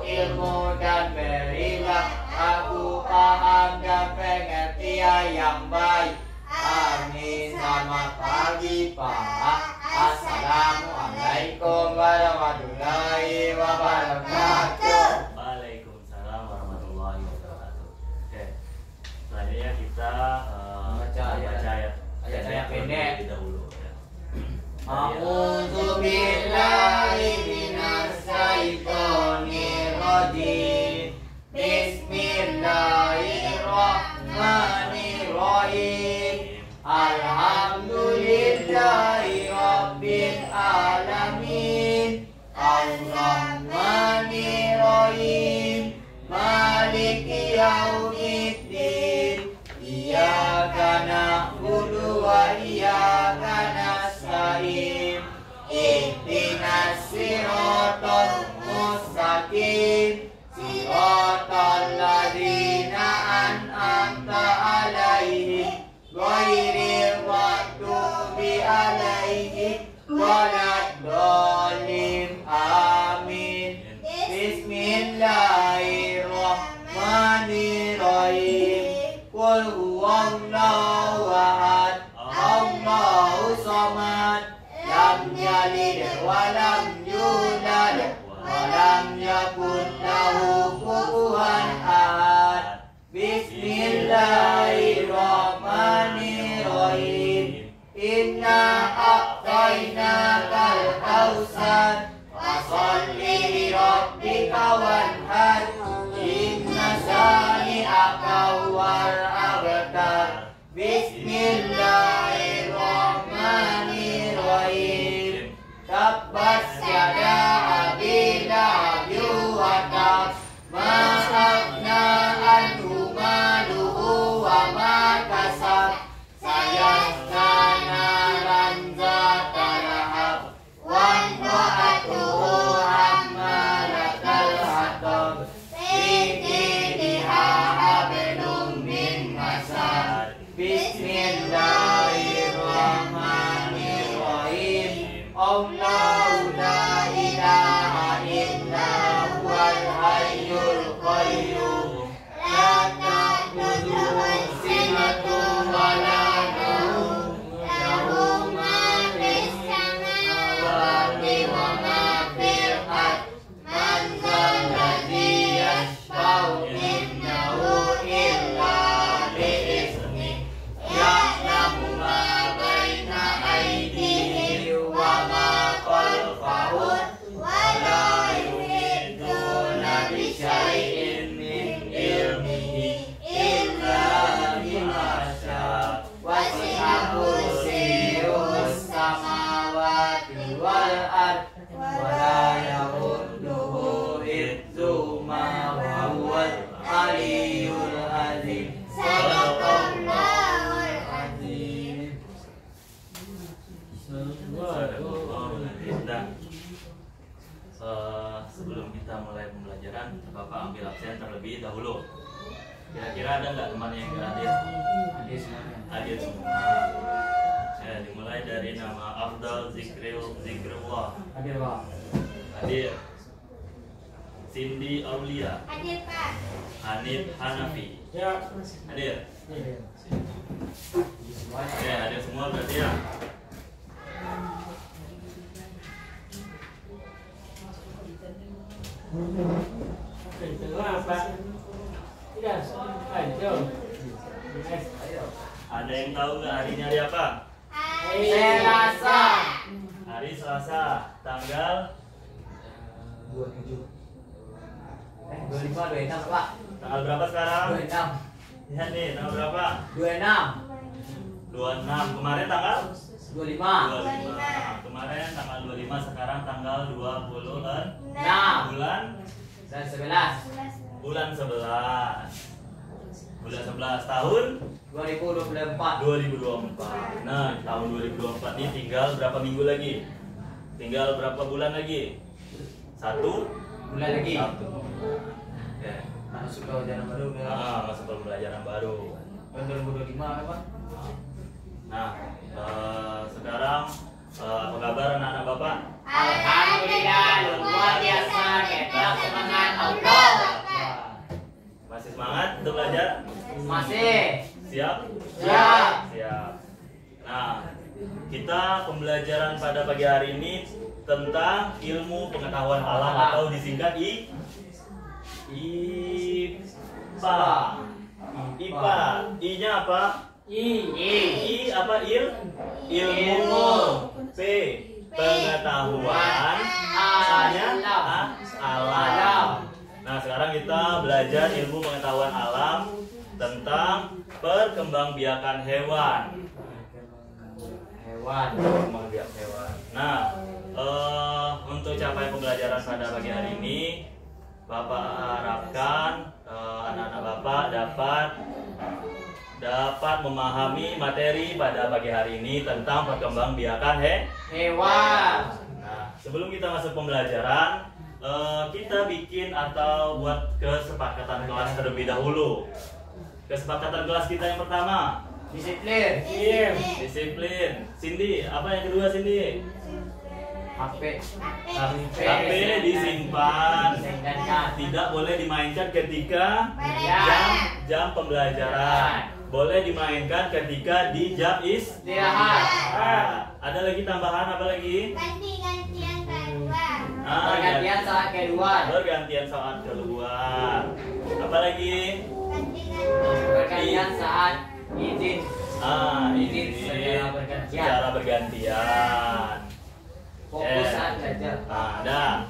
ilmu dan berilah aku paham dan pengertian yang baik. Amin. Selamat pagi Pak. Assalamualaikum warahmatullahi wabarakatuh. Waalaikumsalam warahmatullahi wabarakatuh. Oke, selanjutnya kita baca ayat pendek dahulu. A'udzu billahi minasy syaithanir rajim. Bismillahirrahmanirrahim. Alhamdulillahi rabbil alamin. Ar-Rahmanir-Rahim. Maliki yaumiddin. Iyyaka na'budu wa iyyaka nasta'in. Ihdinas siratal mustaqim. Siratal ladzina an'amta 'alaihim ghairil maghdubi 'alaihim waladdallin. Amin. Bismillahirrahmanirrahim. Qul huwallahu ahad. Allahu samad. Lam yalid wa lam yulad wa lam yakul lahu kufuwan ahad. Bismillahirrahmanirrahim. Inna a'tainakal kautsar fasholli li rabbika wanhar. Inna shani'aka huwal abtar. Bismillahirrahmanirrahim. Tabbat yada abi lahabin wa tab. Ma aghna anhu maluhu wa ma kasab. Sayasla naran zata lahab. Wa imra'atuhu hammalatal hatab. Fi jidha hablum min masad. Bismillahirrahmanirrahim. Allahu la ilaha illa huwal hayyul qayyum. La ta'khudhuhu sinatun wa la nawm. Lahu ma fis samawati wa ma fil ardh. Man dzal ladzi yashfa'u indahu illa bi'idznihi. Ya'lamu ma baina aydihim wa ma khalfahum wa la yuhituna bi syai'in min ilmihi illa bima syaa. Wasi'a kursiyuhus samawati wal ardh wa la ya'uduhu hifdzuhuma wa huwal aliyyul azim. Sadaqallahul azim. Sebelum kita mulai pembelajaran, Bapak ambil absen terlebih dahulu. Kira-kira ada nggak teman yang nggak hadir? Hadir semua. Dimulai dari nama Afdal Zikrullah. Hadir Pak. Hadir. Cindy Aulia. Hadir Pak. Hanif Hanafi. Ya. Hadir. Oke, hadir semua berarti ya. Ada yang tahu nggak hari ini hari apa? Selasa. Hari Selasa, tanggal 27. 25, 26 Pak. tanggal berapa sekarang? 26. Ya nih, tanggal berapa? 26. 26. Kemarin tanggal 25. 25. Kemarin tanggal 25, sekarang tanggal 26. 6. Bulan Dan 11. bulan 11. Bulan 11 tahun 2024. 2024. Nah, tahun 2024 ini tinggal berapa minggu lagi? Tinggal berapa bulan lagi? 1 Bulan lagi. 1. Ya. Masuk ke jalan baru ya. Masuk ke pembelajaran baru. Tahun 2025 apa? Nah, sekarang apa kabar anak-anak Bapak? Alhamdulillah luar biasa, tetap semangat. Masih. Siap? Siap. Siap. Nah, kita pembelajaran pada pagi hari ini tentang ilmu pengetahuan alam atau disingkat IPA. IPA. I-nya apa? I apa ilmu. P pengetahuan. A-nya alam. Nah, sekarang kita belajar ilmu pengetahuan alam tentang perkembangbiakan hewan. Perkembangbiakan hewan. Nah, untuk capai pembelajaran pada pagi hari ini, Bapak harapkan anak-anak Bapak dapat memahami materi pada pagi hari ini tentang perkembangbiakan Hewan. Nah, sebelum kita masuk pembelajaran, kita bikin atau buat kesepakatan kelas terlebih dahulu. Kesepakatan kelas kita yang pertama, Disiplin. disiplin. Cindy, apa yang kedua Cindy? HP. HP disimpan, Disimpan. tidak boleh dimainkan ketika Ya. jam pembelajaran. Boleh dimainkan ketika di jam Istirahat. Ada lagi tambahan apa lagi? Ganti-gantian keluar. Pergantian saat keluar. Bergantian saat keluar. Apa lagi? Pergantian saat izin. Izin secara bergantian. Fokus saat belajar. Ada.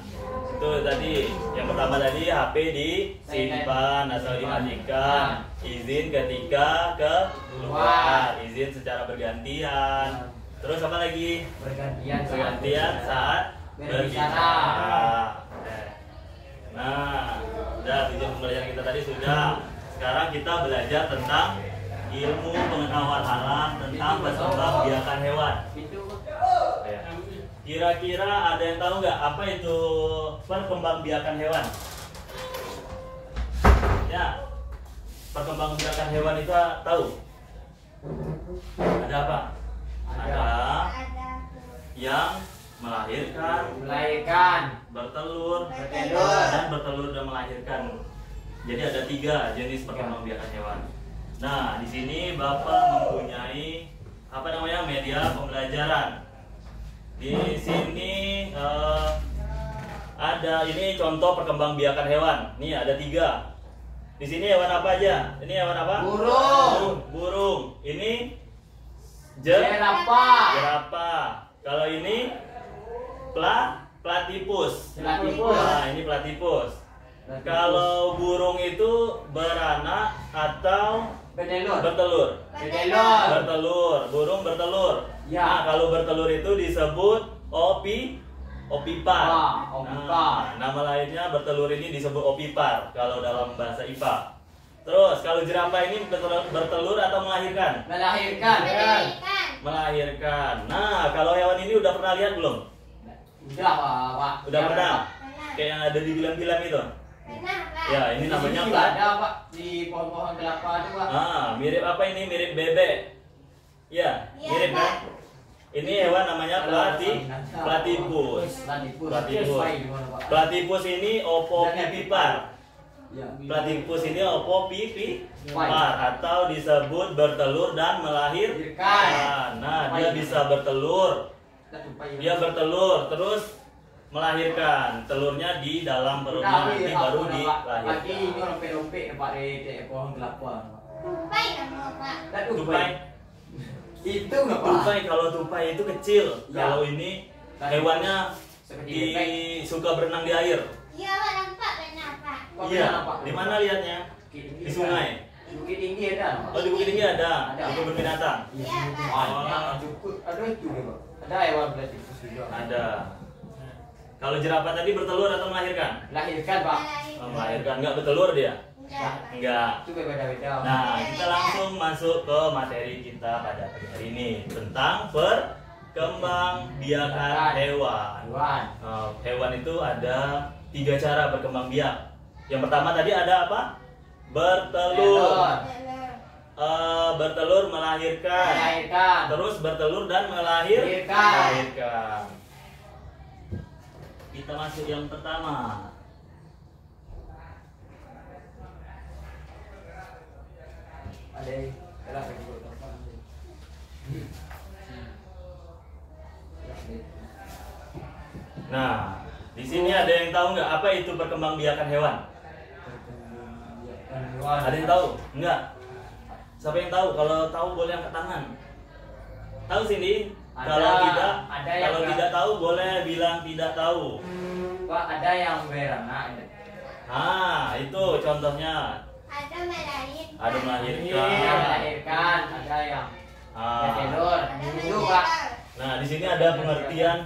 Itu tadi. Yang pertama tadi HP disimpan atau dimatikan. Izin ketika keluar. Izin secara bergantian. Terus apa lagi? Bergantian saat berbicara. Nah, udah tujuan pembelajaran kita tadi sudah. Sekarang kita belajar tentang ilmu pengetahuan alam tentang perkembangbiakan hewan. Ya. Kira-kira ada yang tahu nggak apa itu perkembangbiakan hewan? Ya, perkembangbiakan hewan itu tahu? Ada apa? Ada yang melahirkan, bertelur, dan bertelur dan melahirkan. Jadi ada 3 jenis perkembangbiakan hewan. Nah, di sini Bapak mempunyai apa namanya media pembelajaran. Di sini ada ini contoh perkembangbiakan hewan. Nih ada 3. Di sini hewan apa aja? Ini hewan apa? Burung. Ini jerapah. Kalau ini platypus. Nah, ini platypus. Kalau burung itu beranak atau bertelur? Burung bertelur. Ya. Nah, kalau bertelur itu disebut opipar. Nah, nama lainnya bertelur ini disebut opipar kalau dalam bahasa IPA. Terus kalau jerapah ini bertelur atau melahirkan? Melahirkan. Nah, kalau hewan ini udah pernah lihat belum? Udah pernah? Kayak yang ada di film-film itu. Ya, ini namanya ada Pak di pohon-pohon kelapa itu Pak. Mirip apa ini? Mirip bebek. Ya, mirip kan? Ini hewan namanya platypus. Platypus ini opopipar. Platypus ini opopipar atau disebut bertelur dan melahirkan. Nah, dia bisa bertelur. Dia bertelur terus melahirkan. Telurnya di dalam perutnya nanti baru dilahirkan. Ini lompe-lompe Pak di pohon kelapa. Tupai. Itu nggak Pak? Tupai, kalau tupai itu kecil. Ya. Kalau ini hewannya suka berenang di air. Iya. Di mana lihatnya? Di sungai. Bukit Tinggi ada. Oh, di Bukit Tinggi ada. Di kebun binatang. Ada itu Pak. Ada hewan platypus juga. Ada. Kalau jerapah tadi bertelur atau melahirkan? Melahirkan Pak. Melahirkan, enggak bertelur dia? Enggak. Itu beda-beda. Nah, kita langsung masuk ke materi kita pada pagi hari ini tentang perkembangbiakan hewan. Hewan itu ada 3 cara berkembang biak. Yang pertama tadi ada apa? Bertelur. Bertelur melahirkan. Terus bertelur dan melahirkan. Kita masuk yang pertama. Ada gerak lagi buat apa? Nah, di sini ada yang tahu nggak apa itu perkembangbiakan hewan? Ada yang tahu? Enggak. Siapa yang tahu? Kalau tahu boleh angkat tangan. Tahu sini? Kalau tidak, ada yang kalau tidak tahu boleh bilang tidak tahu. Pak, ada yang beranak. Ah, itu contohnya. Ada melahirkan. Ada Iya, melahirkan. melahirkan. Ada yang bertelur. Ada Itu Pak. menyebar. Nah, di sini ada pengertian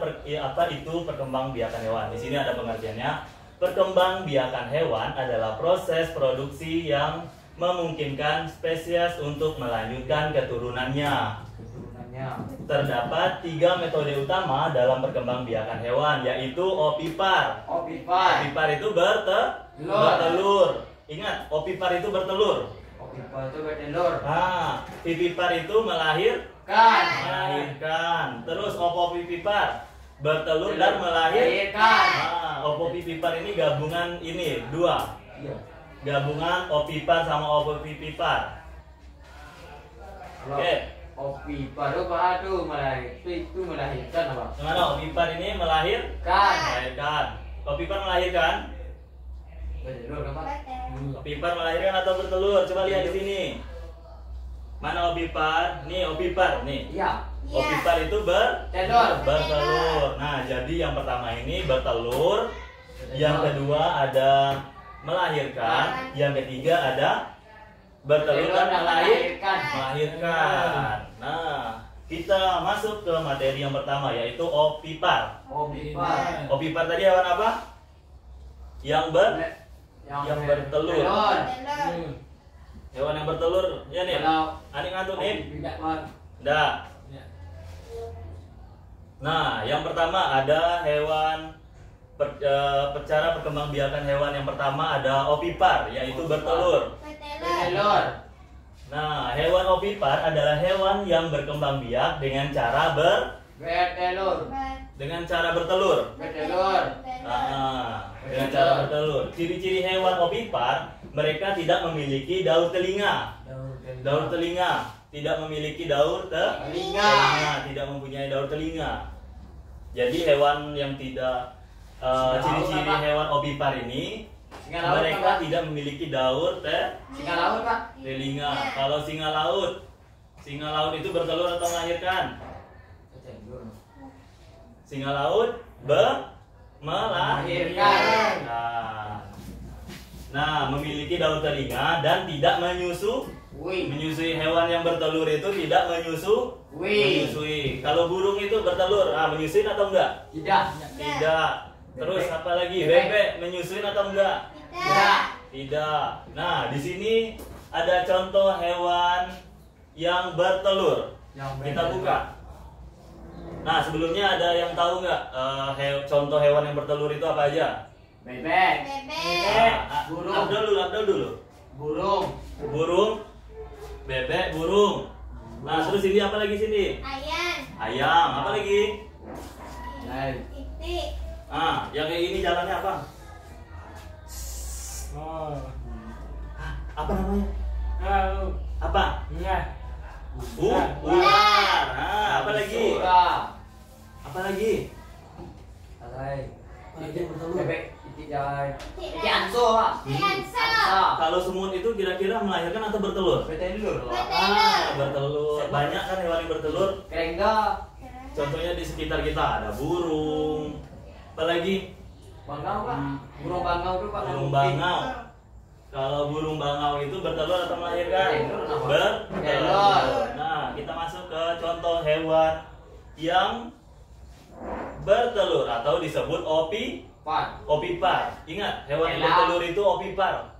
apa itu perkembangbiakan hewan. Di sini ada pengertiannya. Perkembangbiakan hewan adalah proses produksi yang memungkinkan spesies untuk melanjutkan keturunannya. Keturunannya. Terdapat 3 metode utama dalam perkembangbiakan hewan, yaitu opipar. Opipar. Opipar itu bertelur. Ingat, opipar itu bertelur. Opipar itu bertelur. Nah, vivipar itu melahirkan. Terus opopipipar bertelur dan melahirkan. Nah, opopipipar ini gabungan ini 2. Iya. Gabungan opipar sama opopipipar. Kalau Oke. opipar itu Pak tuh melahirkan apa? Gimana opipar ini melahirkan? Opipar melahirkan? Bertelur apa? Betul. Opipar melahirkan atau bertelur? Coba lihat di sini. Mana opipar? Nih opipar nih. Iya. Opipar itu bertelur. Nah, jadi yang pertama ini bertelur, yang kedua ada melahirkan, yang ketiga ada bertelur dan melahirkan. Nah, kita masuk ke materi yang pertama, yaitu opipar. Opipar. Opipar tadi hewan apa? Yang bertelur. Betul. Hewan yang bertelur, ya nih. Kalau Anik ngantuk nih. opipar. Dah. Nah, yang pertama ada hewan cara perkembangbiakan hewan yang pertama ada opipar, yaitu bertelur. Bertelur. Nah, hewan opipar adalah hewan yang berkembang biak dengan cara Bertelur. bertelur. Bertelur. Dengan cara bertelur. Ciri-ciri hewan opipar, mereka tidak memiliki daur telinga. Daur telinga, tidak memiliki daur Telinga. tidak mempunyai daur telinga. Jadi hewan yang tidak ciri-ciri Apa? hewan opipar ini, Singa laut mereka apa? tidak memiliki daur Singa laut Pak. telinga. Kalau singa laut itu bertelur atau melahirkan? Singa laut melahirkan. Nah, memiliki daur telinga dan tidak menyusui. Hewan yang bertelur itu tidak menyusui. Kalau burung itu bertelur, menyusui atau enggak? Tidak. Terus apa lagi? Bebek menyusui atau enggak? Tidak. Nah, di sini ada contoh hewan yang bertelur. Kita buka. Nah, sebelumnya ada yang tahu nggak contoh hewan yang bertelur itu apa aja? Bebek. Burung. Abdul dulu. Burung, bebek, burung. Nah, terus ini apa lagi sini? Ayam. Apa lagi? Titik. Yang kayak gini jalannya apa? Apa namanya? Apa? Ular. Apa lagi? Apa lagi? Bebek. Titik Anso Pak. Kalau semut itu kira-kira melahirkan atau bertelur? Bertelur. Bertelur. Banyak kan hewan yang bertelur. Kerengga. Contohnya di sekitar kita ada burung. Apa lagi? Bangau Pak. Burung bangau tuh Pak. Burung bangau. Kalau burung bangau itu bertelur atau melahirkan? Bertelur. Nah, kita masuk ke contoh hewan yang bertelur atau disebut opipar. Ingat, hewan yang bertelur itu opipar.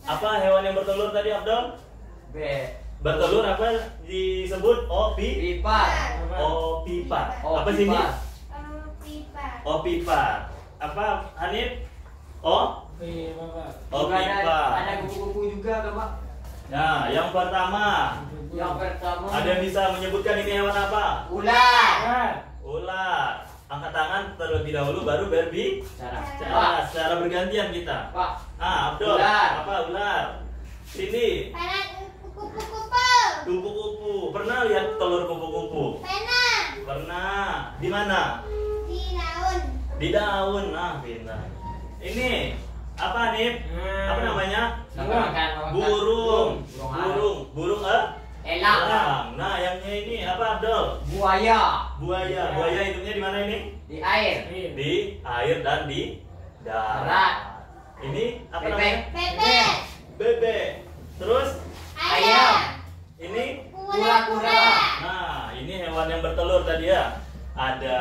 Apa hewan yang bertelur tadi, Abdul? Bertelur apa disebut opipar? Apa sini? Opipar. Apa, Hanif? Opipar. Ada kupu-kupu juga kan Pak? Nah, yang pertama, ada yang bisa menyebutkan ini hewan apa? Ular. Angkat tangan terlebih dahulu baru berbicara. Secara bergantian kita. Pak. Abdul. Ular. Apa ular? Sini. Kupu-kupu. Pernah lihat telur kupu-kupu? Pernah. Pernah. Di mana? Di daun. Di daun. Nah, pintar. Ini apa nih? Apa namanya? Burung. Burung elang. Nah, yang ini apa, Abdul? Buaya. Buaya hidupnya di mana ini? Di air. Di air dan di darat. Ini apa namanya? Bebek. Bebek. Terus Ayam. ini Kura-kura. nah, ini hewan yang bertelur tadi ya. Ada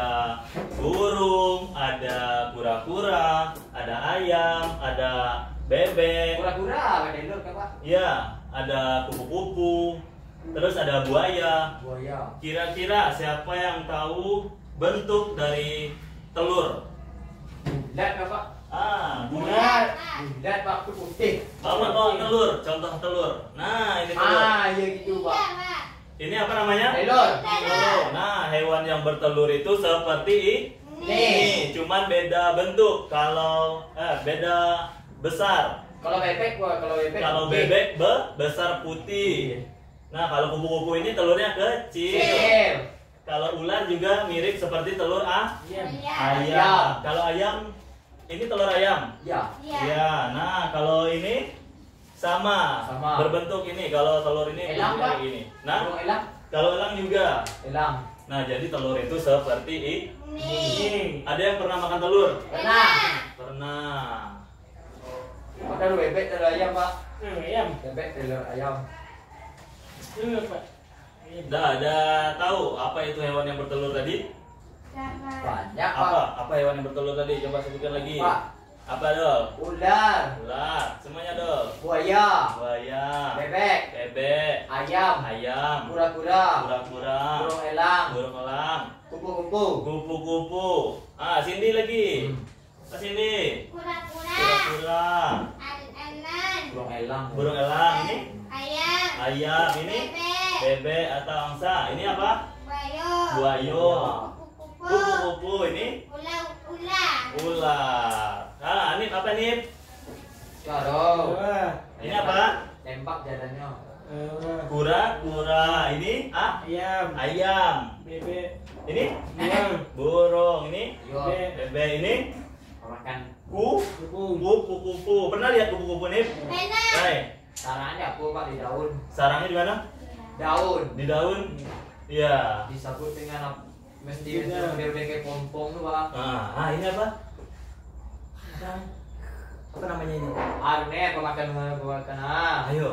burung, ada kura-kura, ada ayam, ada bebek. Kura-kura ada telur kan, Pak? Ya, ada kupu-kupu. Terus ada buaya. Buaya. Kira-kira siapa yang tahu bentuk dari telur? Bulat kan, Pak? Bulat. Bulat, Pak, itu putih. Bawa telur, contoh telur. Nah, ini telur. Ya gitu, Iya, Pak. Pak. Ini apa namanya? Telur. Telur. Nah, hewan yang bertelur itu seperti ini, cuman beda bentuk. Kalau beda besar. Kalau bebek, Pak, Kalau putih. bebek besar putih. Nah, kalau kupu-kupu ini telurnya kecil. Kecil. Kalau ular juga mirip seperti telur Ayam. ayam. Kalau ayam ini telur ayam. Ya. Iya. Ya, nah kalau ini sama. Berbentuk ini. Kalau telur ini Elang, bentuknya Pak. kayak gini. Nah, Burung elang. kalau elang juga. Elang. Nah, jadi telur itu seperti Ini. ini. Ada yang pernah makan telur? Pernah. Pernah. Pak, telur bebek, telur ayam, Pak. Ayam. Bebek, telur ayam. Ada tahu apa itu hewan yang bertelur tadi? Sama. Banyak, Pak. Apa hewan yang bertelur tadi? Coba sebutkan lagi. Pak. Apa, Dol? Ular. Ular. Semuanya, Dol. Buaya. Buaya. Bebek. Bebek. Ayam. Ayam. Kura-kura. Kura-kura. Burung elang. Burung elang. Kupu-kupu. Kupu-kupu. Cindy lagi. Cindy. Kura-kura. Kura-kura. Alan. Burung elang. Burung elang. Ini Ayam. ayam. Ini Bebek. bebek atau angsa. Ini apa? Buayo. Buayo. Kupu-kupu. Kupu-kupu. Ini Ular. ular. Ini apa nih? Karo. Ini apa? Tembak jalannya. Kura-kura. Ini Ayam. ayam. Bebek. Ini Burung. burung. Ini Yo. bebek. Ini Makan. kupu-kupu. Pernah lihat kupu-kupu nih? Pernah. Hai. Sarangnya aku, Pak, di daun. Sarangnya di mana? Daun. Di daun. Iya. Disebut dengan mesti model kayak pompong tuh, Pak. Ini apa? Apa namanya ini? Arne pemakan. Ayo.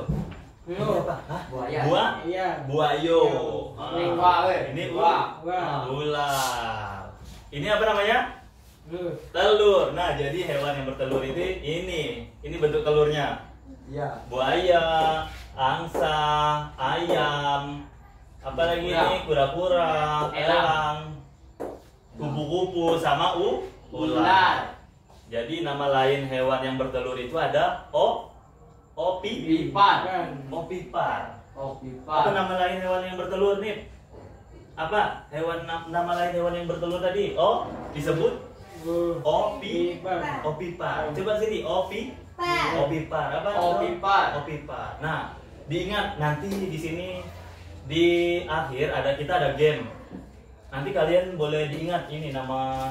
Ini apa? Buaya. Iya. Buayo. Ini gua, weh. Ini Gua. ular. Ini apa namanya? Telur. Nah, jadi hewan yang bertelur itu ini. Ini bentuk telurnya. Iya. Buaya, angsa, ayam, apa lagi ini? Kura-kura, elang, kupu-kupu, sama ular. Jadi nama lain hewan yang bertelur itu ada Pipar. opipar. Oh, Apa pipar. nama lain hewan yang bertelur nih? Apa nama lain hewan yang bertelur tadi? Disebut opipar. Coba sini opipar. Apa? Opipar. Opipar. Nah, diingat nanti di sini di akhir kita ada game. Nanti kalian boleh diingat ini nama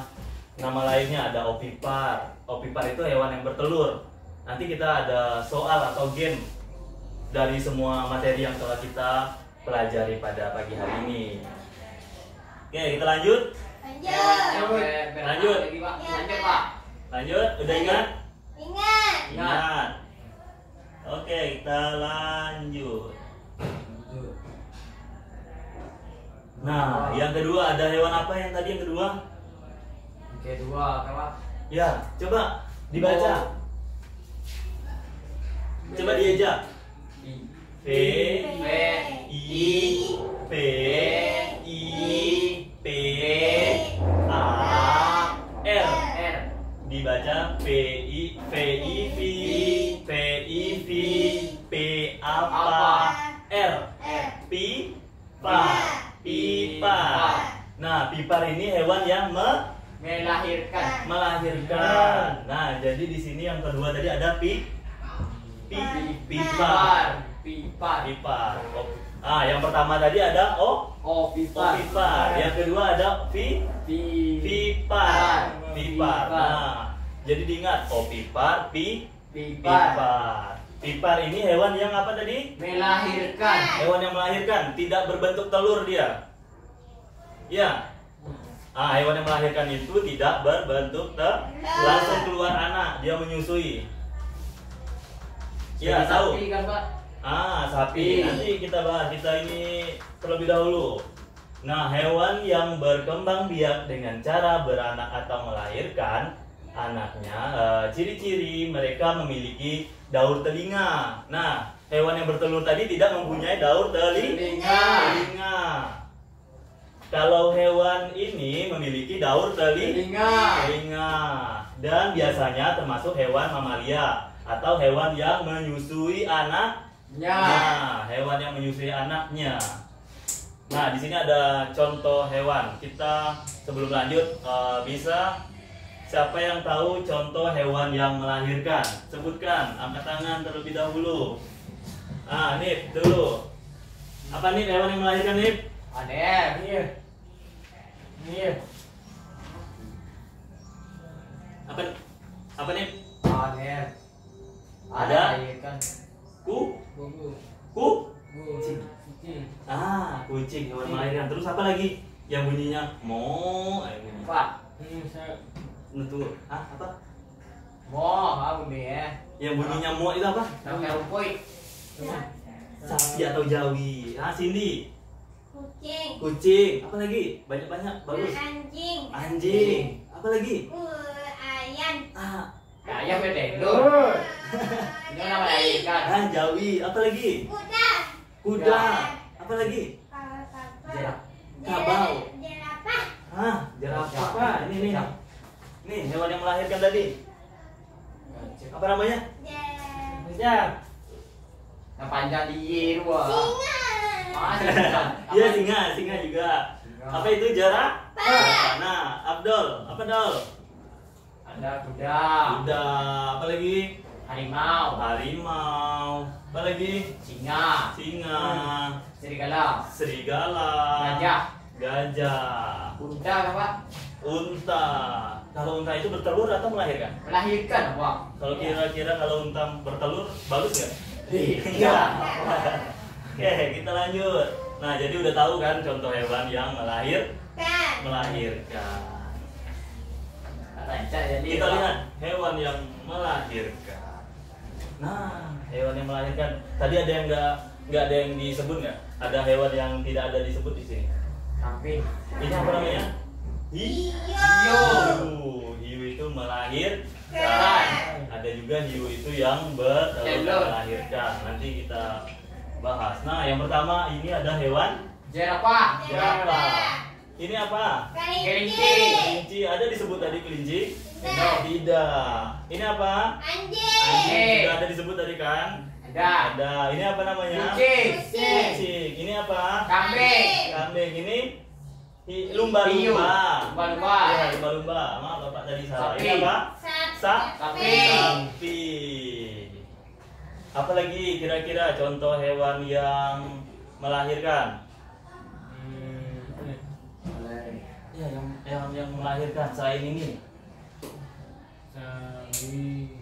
lainnya ada opipar. Opipar itu hewan yang bertelur. Nanti kita ada soal atau game dari semua materi yang telah kita pelajari pada pagi hari ini. Oke, kita lanjut. Lanjut. Lagi, Pak. Lanjut, Pak. Lanjut, udah ingat? Ingat. Ingat. Oke, kita lanjut. Nah, yang kedua ada hewan apa yang tadi yang kedua? Kedua, Pak. Ya, coba dibaca. Coba diajak. V I P I P A R. Dibaca P I V P apa R Pipar. Nah, pipar ini hewan yang Melahirkan. melahirkan. Nah, jadi di sini yang kedua tadi ada pipar. Pipar. Pipar. Yang pertama tadi ada Ovipar. ovipar. Yang kedua ada vipar. Vipar. Nah, jadi diingat ovipar, vipar. Vipar ini hewan yang apa tadi? Melahirkan. Hewan yang melahirkan, tidak berbentuk telur dia. Ya. Hewan yang melahirkan itu tidak berbentuk langsung keluar anak, dia menyusui. Ya, tahu. Sapi kan, Pak? Sapi. Nanti kita bahas. Kita ini terlebih dahulu. Nah, hewan yang berkembang biak dengan cara beranak atau melahirkan anaknya, ciri-ciri mereka memiliki daur telinga. Nah, hewan yang bertelur tadi tidak mempunyai daur telinga. Kalau hewan ini memiliki daur telinga. Dan biasanya termasuk hewan mamalia atau hewan yang menyusui anaknya. Nah, hewan yang menyusui anaknya. Nah, di sini ada contoh hewan. Kita sebelum lanjut bisa siapa yang tahu contoh hewan yang melahirkan? Sebutkan, angkat tangan terlebih dahulu. Nip dulu. Apa nih hewan yang melahirkan, Nip? Ada. Apa nih? Ada kan. Kucing hewan melahirkan. Terus apa lagi? Yang bunyinya mo, bunyi. Pak. Tunggu. Apa? Apa ya? Yang bunyinya mo itu apa? Namanya rumput. Sapi atau jawi. Cindy. Kucing. Apa lagi? Banyak-banyak. Bagus. Anjing. Apa lagi? Ayam. Ayam bedendul. Ini nama melahirkan. Jawi. Apa lagi? Kuda. Apa lagi? Kabau. Jerapah. Ini hewan yang melahirkan tadi. Apa namanya? Yang panjang di luar. Iya, singa juga. Apa itu jerapah? Nah, Abdul, apa Dol? Ada kuda. Apa lagi? Harimau. Apa lagi? Singa. Serigala. Gajah. Unta kan, Pak? Unta. Kalau unta itu bertelur atau melahirkan? Melahirkan, Pak. Kalau kira-kira kalau unta bertelur bagus nggak? Iya. Oke, kita lanjut. Nah, jadi udah tahu kan contoh hewan yang melahirkan. Kita lihat hewan yang melahirkan. Nah, hewan yang melahirkan. Tadi ada yang nggak ada yang disebut nggak? Ada hewan yang tidak ada disebut di sini. Kambing. Ini apa namanya? Hiu. Hiu itu melahirkan. Ada juga hiu itu yang melahirkan. Nanti kita bahas. Nah, yang pertama ini ada hewan Jerapah. Ini apa? Kelinci. Ada disebut tadi kelinci? Tidak. Tidak. Ini apa? Anjing. Sudah ada disebut tadi kan? Ada. Ini apa namanya? Kucing. Ini apa? Kambing. Ini lumba-lumba. Lumba-lumba. Ya, lumba-lumba. Maaf Bapak tadi salah. Sapi. Ini apa? Sapi. Sapi. Apa lagi kira-kira contoh hewan yang melahirkan? Ya, yang melahirkan selain ini.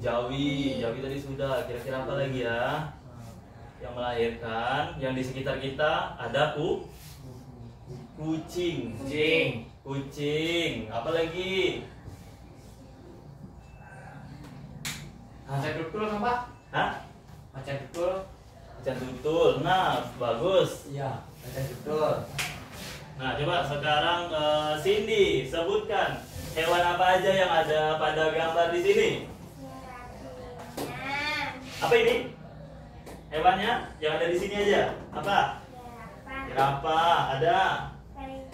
Jawi tadi sudah. Kira-kira apa lagi ya? Yang melahirkan, yang di sekitar kita ada kucing. Apa lagi? Macan tutul kan, Pak? Macan tutul. Macan tutul. Nah, bagus. Iya, macan tutul. Nah, coba sekarang Cindy sebutkan hewan apa aja yang ada pada gambar di sini. Apa ini? Hewannya yang ada di sini aja. Apa? Jerapah, ada.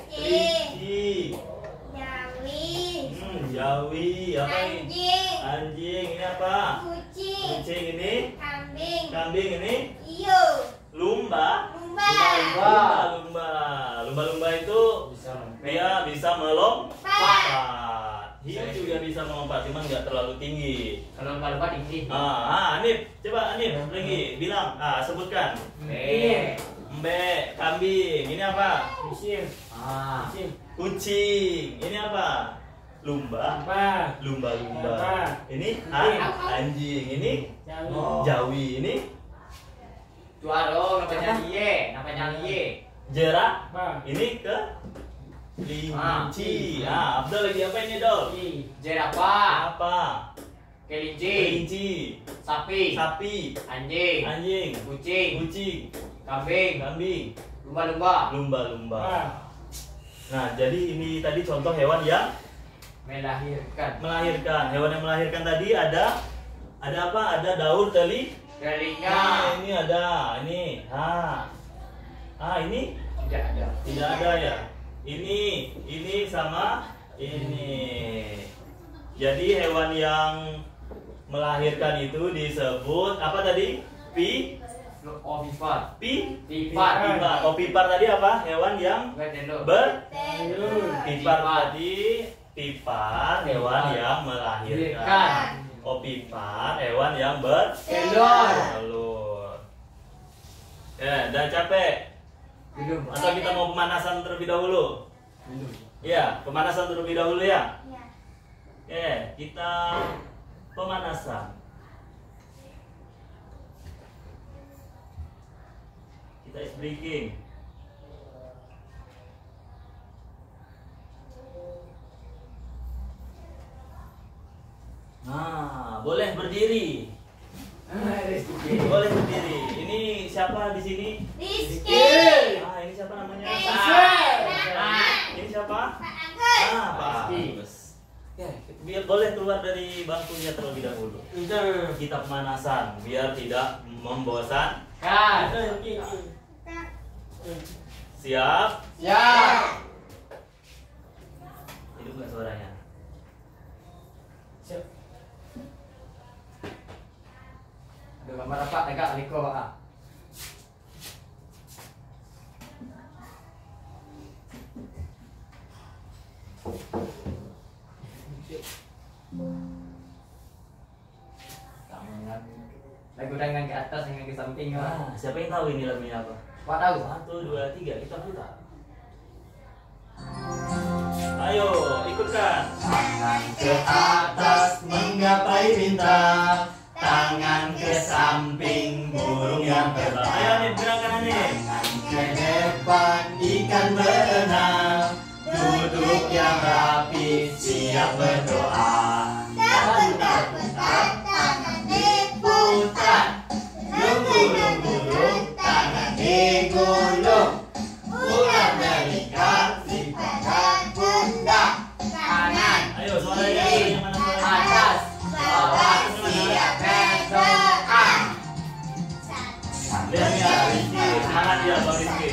Kelinci. Jawi. Apa ini? Anjing. Ini apa? Kucing ini. Kambing ini. Lumba. Lumba itu dia bisa melompat. Hiu juga bisa melompat, cuman nggak terlalu tinggi. Kalau lumba-lumba tinggi. Anip, coba Anip lagi bilang, sebutkan. Embe, kambing. Ini apa? Kucing. Ah. Kucing. Ini apa? Lumba. Lumba. Ini anjing. Ini jawi. Ini Tuaro namanya Lie. jerak. Ini kelinci. Abdul lagi apa ini, Dol? Jerapah. Apa? Kelinci. Sapi. Anjing. Kucing. Kambing. Lumba. Nah, jadi ini tadi contoh hewan yang Melahirkan. Hewan yang melahirkan tadi ada apa? Ada daur, telinga. Nah, ini ada. Ini. Ini Tidak ada. ya. Ini sama ini. Jadi hewan yang melahirkan itu disebut apa tadi? Ovipar. Pipar. Pipar tadi apa? Hewan yang pipar tadi. Pipar hewan yang melahirkan. Pipar hewan yang bertelur. Ya, dan capek. Belum. Atau kita mau pemanasan terlebih dahulu? Belum. Ya, pemanasan terlebih dahulu ya. Kita pemanasan. Kita ice breaking. Nah, boleh berdiri. Boleh berdiri. Ini siapa di sini? Rizky. Ini siapa namanya? Pak. Ini siapa? Pak Rizky. Agus. Biar boleh keluar dari bangkunya terlebih dahulu. Kita pemanasan biar tidak membosankan. Siap? Hidup nggak suaranya? Ada gambar apa? Tegak Liko Pak. Lagu tangan ke atas, tangan ke samping. Siapa yang tahu ini lagunya apa? Pak tahu. 1, 2, 3, kita putar. Ayo, ikutkan. Tangan ke atas menggapai bintang, tangan ke samping burung yang terbang. Ayo nih, gerakan nih. Tangan ke depan ikan berenang, duduk yang rapi siap berdoa. Putar, tangan diputar. Gulung-gulung, tangan digulung. Ular berikan di pada pundak. Kanan, Ayo, suaranya yang mana suaranya? atas, bawah, siap berdoa. Lihat ya, Rizky, semangat ya Bang Rizky.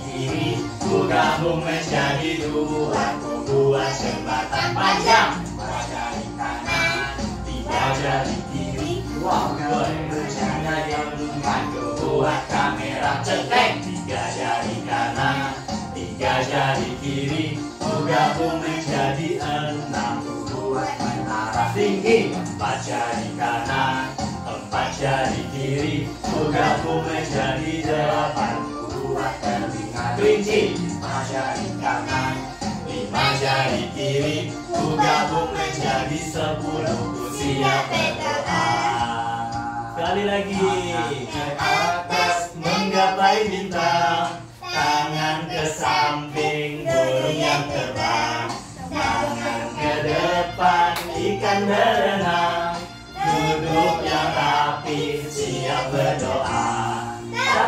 Kiri, ku gabung menjadi dua, ku buat jembatan panjang. Dua jari kanan, tiga jari kiri, dua jari gabungan, ku buat kamera cetek. Tiga jari kanan, tiga jari kiri, ku gabung menjadi enam, ku buat menara tinggi. Empat jari kanan, empat jari kiri, ku gabung menjadi delapan, ku buat telinga kelinci. Lima jari kanan, lima jari kiri, ku gabung menjadi 10, ku siap berdoa. Sekali lagi. Ke atas menggapai bintang, tangan ke samping burung yang terbang, tangan ke depan ikan berenang, duduk yang rapi siap berdoa.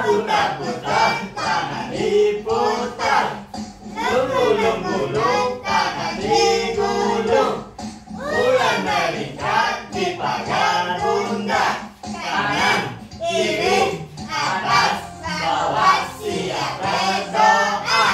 Putar-putar, tangan diputar, gulung-gulung, tangan digulung. Bulan meningkat di pagar pundak, kanan, kiri, atas, bawah siap berdoa.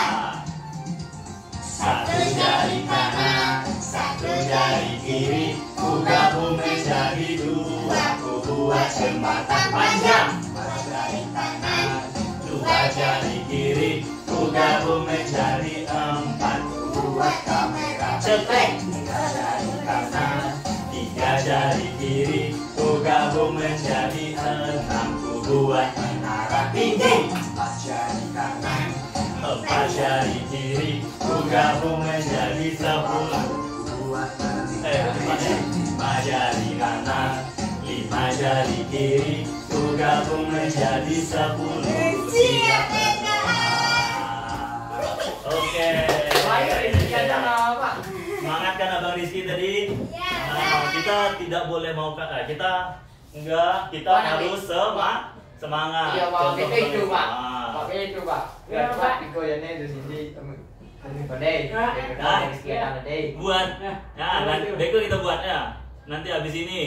Satu jari kanan, satu jari kiri, ku gabung menjadi dua, ku buat jembatan panjang. Dua jari kanan, dua jari kiri, ku gabung menjadi 4, ku buat kamera cetek. Tiga jari kanan, tiga jari kiri, ku gabung menjadi 6, ku buat menara tinggi. 4 jari Empat jari kiri ku gabung menjadi 10. Lima jari kanan, 5 jari kiri ku gabung menjadi 10. Siap PKA. Oke. Baik, ini kata apa? Semangat kan Abang Rizky tadi? Ya, Nah, kita tidak boleh mau kakak. Kita enggak, kita harus semangat. Iya, Pak. Contoh Kita itu, Pak. Ah. Pakai itu, Pak. Biar Pak digoyangnya di sini. Pandai. Pandai. Buat. Nah, nanti Beko kita buat ya. Nanti habis ini.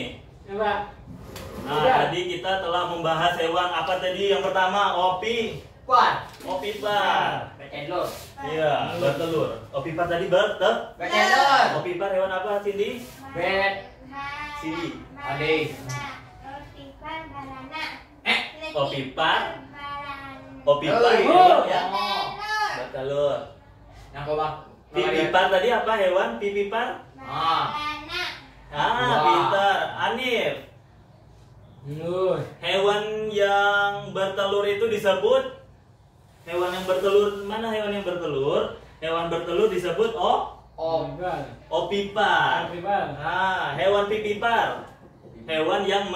Nah, tadi kita telah membahas hewan apa tadi? Yang pertama, Kuat. opipar. Betelur. Iya, bertelur. Opipar tadi bertelur. Betelur. Opipar hewan apa, Cindy? Bet. Sini. Adik. Opipar banana. Opipar. Banana. Opipar Oh, hewan iya. yang bertelur. Yang kau bang. Pipipar tadi apa hewan? Pipipar? Banana. Ah, Wah. pintar. Anif. Hewan yang bertelur itu disebut hewan yang bertelur. Mana hewan yang bertelur? Hewan bertelur disebut opipar. Ah, hewan pipipar. Hewan yang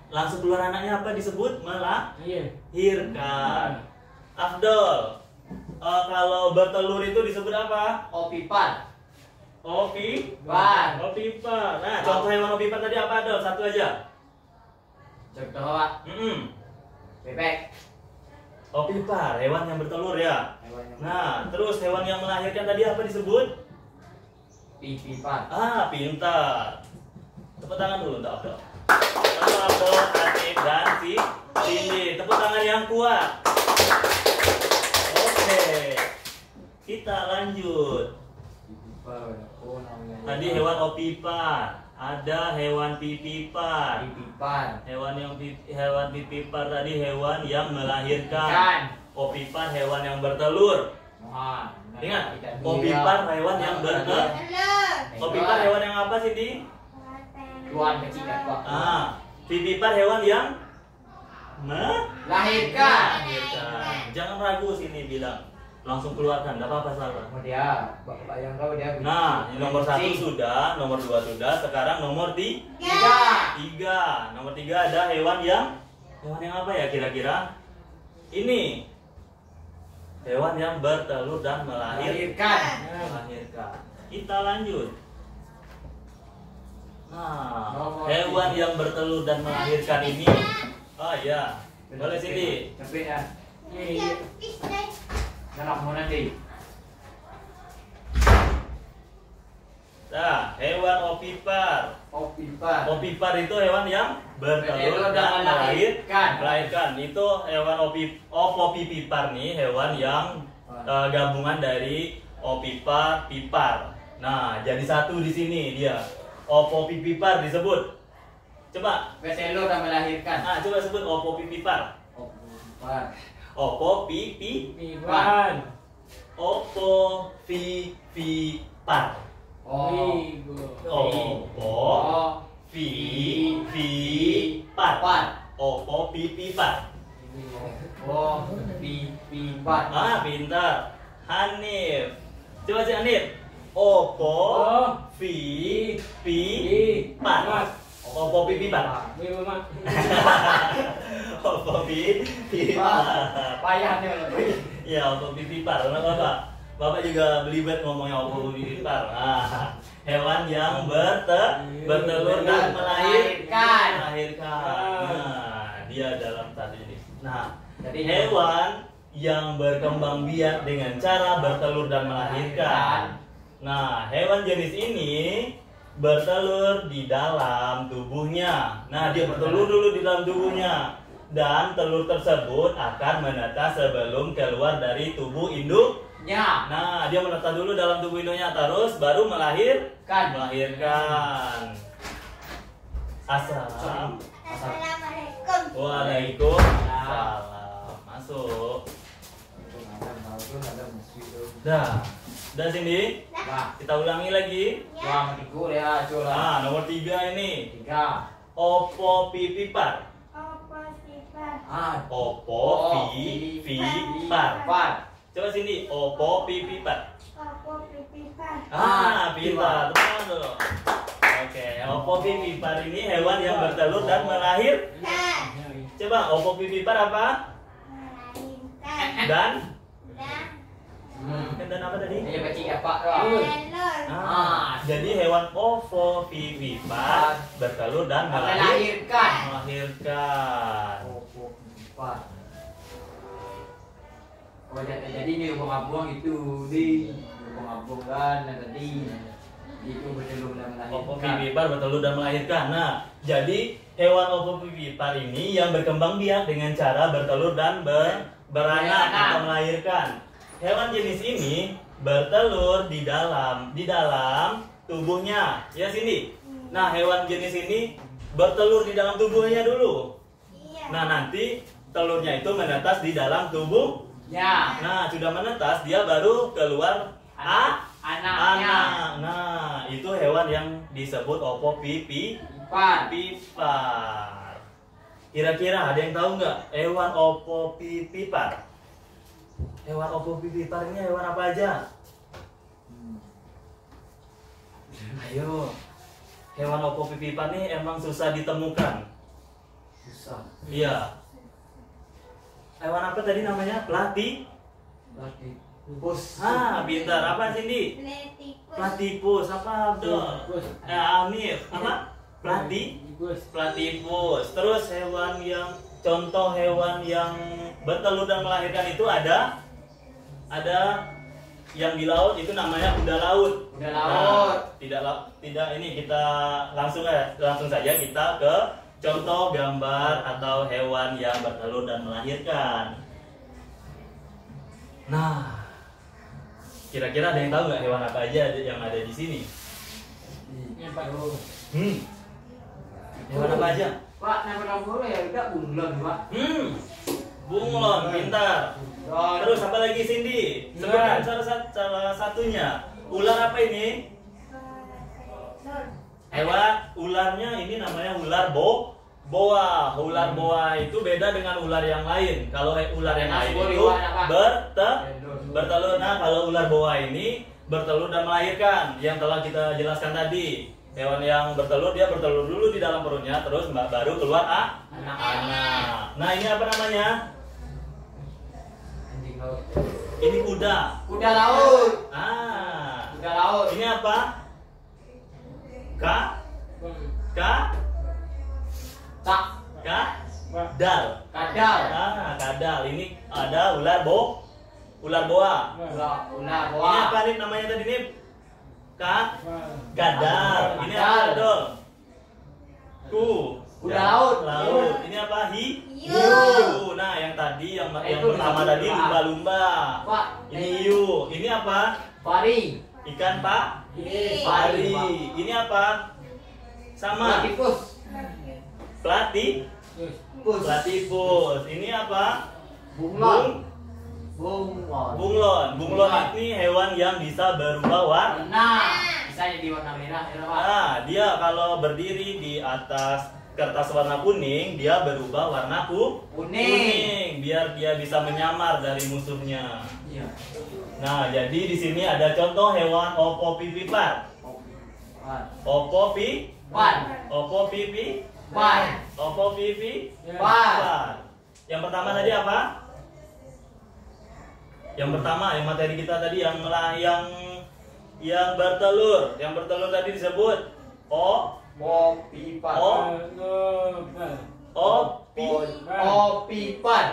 langsung keluar anaknya apa disebut? Melahirkan. Afdol. Kalau bertelur itu disebut apa? Opipar. Opipar. Nah, contoh hewan opipar tadi apa, Adol? Satu aja. Contoh Pak. Bebek. Opipar, hewan yang bertelur ya. Nah, terus hewan yang melahirkan tadi apa disebut? Pipipar. Ah, pintar. Tepuk tangan dulu untuk Abdul. Lalu Abdul, Atik, dan Cindy. Tepuk tangan yang kuat. Oke. Kita lanjut. Pipipar. Oh, namanya. Tadi hewan opipar. Ada hewan pipipar. Pipipar. Hewan pipipar tadi hewan yang melahirkan. Ikan. Opipar hewan yang bertelur. Wah. Ingat, opipar hewan yang bertelur. Telur. Opipar hewan yang apa sih, Di? Tuan kecil kan Pak. Ah, pipipar hewan yang Lahirkan. melahirkan. Jangan ragu sini bilang. Langsung keluarkan, tidak apa-apa salah. Oh dia, bapak yang tahu dia. Nah, ini nomor 1 sudah, nomor 2 sudah, sekarang nomor 3. Nomor 3 ada hewan yang apa ya kira-kira? Ini hewan yang bertelur dan melahirkan. Kita lanjut. Nah, Nomor hewan 3. yang bertelur dan melahirkan ini, oh ya, boleh sini. Cepet ya. Fish guys. Jangan mau nanti. Nah, hewan opipar. Opipar. Opipar itu hewan yang bertelur dan melahirkan. Itu hewan opipipar nih, hewan yang gabungan dari opipar, pipar. Nah, jadi satu di sini dia. Opipipar disebut. Coba. Betelur dan melahirkan. Nah, coba sebut opipipar. Opipar. Opipipar. Opipipar. Opipipar. Opipipar. Opipipar. Ah, pintar. Hanif. Coba sih Hanif. Opipipar. Opipipar. Opipipar. Payahnya. Ya, opipipar. Bapak. Bapak juga belibet ngomongnya opipipar. Nah, hewan yang bertelur dan melahirkan. Nah, dia dalam tadi ini. Nah, Jadi hewan yang berkembang biak dengan cara bertelur dan melahirkan. Nah, hewan jenis ini bertelur di dalam tubuhnya. Nah, dia bertelur dulu di dalam tubuhnya. Dan telur tersebut akan menetas sebelum keluar dari tubuh induknya. Nah, dia menetas dulu dalam tubuh induknya, terus baru melahirkan. Assalamualaikum. Waalaikumsalam. Masuk. Dah sini. Wah, Kita ulangi lagi. wah matiku ya, coba. Nah, nomor 3 ini. 3. Opipipar. Opipar. Opo pipipar. Coba sini, opo pipipar. Opo pipipar. Pintar, teman dulu. Oke, opo pipipar ini hewan yang bertelur dan melahirkan. Coba, opo pipipar apa? Melahirkan. Dan apa tadi? Ini kecil apa doang? Telur. Jadi hewan ovovivipar bertelur dan Melahirkan. melahirkan. Ovovivipar. Oh, jadi ini abang-abang itu di abang-abang kan yang tadi itu bertelur dan melahirkan. Ovovivipar bertelur dan melahirkan. Nah, jadi hewan ovovivipar ini yang berkembang biak dengan cara bertelur dan beranak atau melahirkan. Hewan jenis ini bertelur di dalam tubuhnya. Ya sini. Nah, hewan jenis ini bertelur di dalam tubuhnya dulu. Iya. Nah, nanti telurnya itu menetas di dalam tubuh. Ya. Nah, sudah menetas, dia baru keluar Anaknya. anak. Nah, itu hewan yang disebut ovovivipar. Kira-kira ada yang tahu nggak hewan ovovivipar? Hewan ovovivipar ini hewan apa aja? Ayo. Hewan ovovivipar ini emang susah ditemukan. Susah. Iya. Hewan apa tadi namanya? Platypus. Pintar. Apa Cindy? Platypus. Platypus. Apa Abdul? Amir. Apa? Platypus. Terus contoh hewan yang bertelur dan melahirkan itu ada yang di laut itu namanya kuda laut. Kuda laut. Tidak ini kita langsung saja kita ke contoh gambar atau hewan yang bertelur dan melahirkan. Nah, kira-kira ada yang tahu nggak hewan apa aja yang ada di sini? Hewan apa aja? Pak, nama kamu ya udah bunglon, Pak. Bunglon, pintar. Terus apa lagi Cindy? Sebutkan salah satunya. Ular apa ini? Hewan ularnya ini namanya ular boa. Ular boa itu beda dengan ular yang lain. Kalau ular yang lain itu bertelur. Nah, kalau ular boa ini bertelur dan melahirkan. Yang telah kita jelaskan tadi. Hewan yang bertelur, dia bertelur dulu di dalam perutnya, terus baru keluar anak. Nah, ini apa namanya? Ini kuda. Kuda laut. Kuda laut. Ini apa? Kadal. Kadal. Ini ada ular boa. Ular boa. Ini apa nih namanya tadi nih? Kadal. Ini apa dong? Kuda laut. Ini apa? Hiu. Nah, yang tadi yang pertama tadi lumba-lumba. Ini hiu. Ini apa? Pari. Ikan pari. Ini apa? Sama. Platypus. Ini apa? Bunglon. Bunglon ini hewan yang bisa berubah warna. Bisa jadi warna merah, Dia kalau berdiri di atas kertas warna kuning, dia berubah warna kuning biar dia bisa menyamar dari musuhnya. Iya. Nah, jadi di sini ada contoh hewan ovovivipar. Ovovivipar. Yang pertama tadi apa? Yang pertama, yang materi kita tadi yang bertelur. Yang bertelur tadi disebut Ovipar. Ovipar,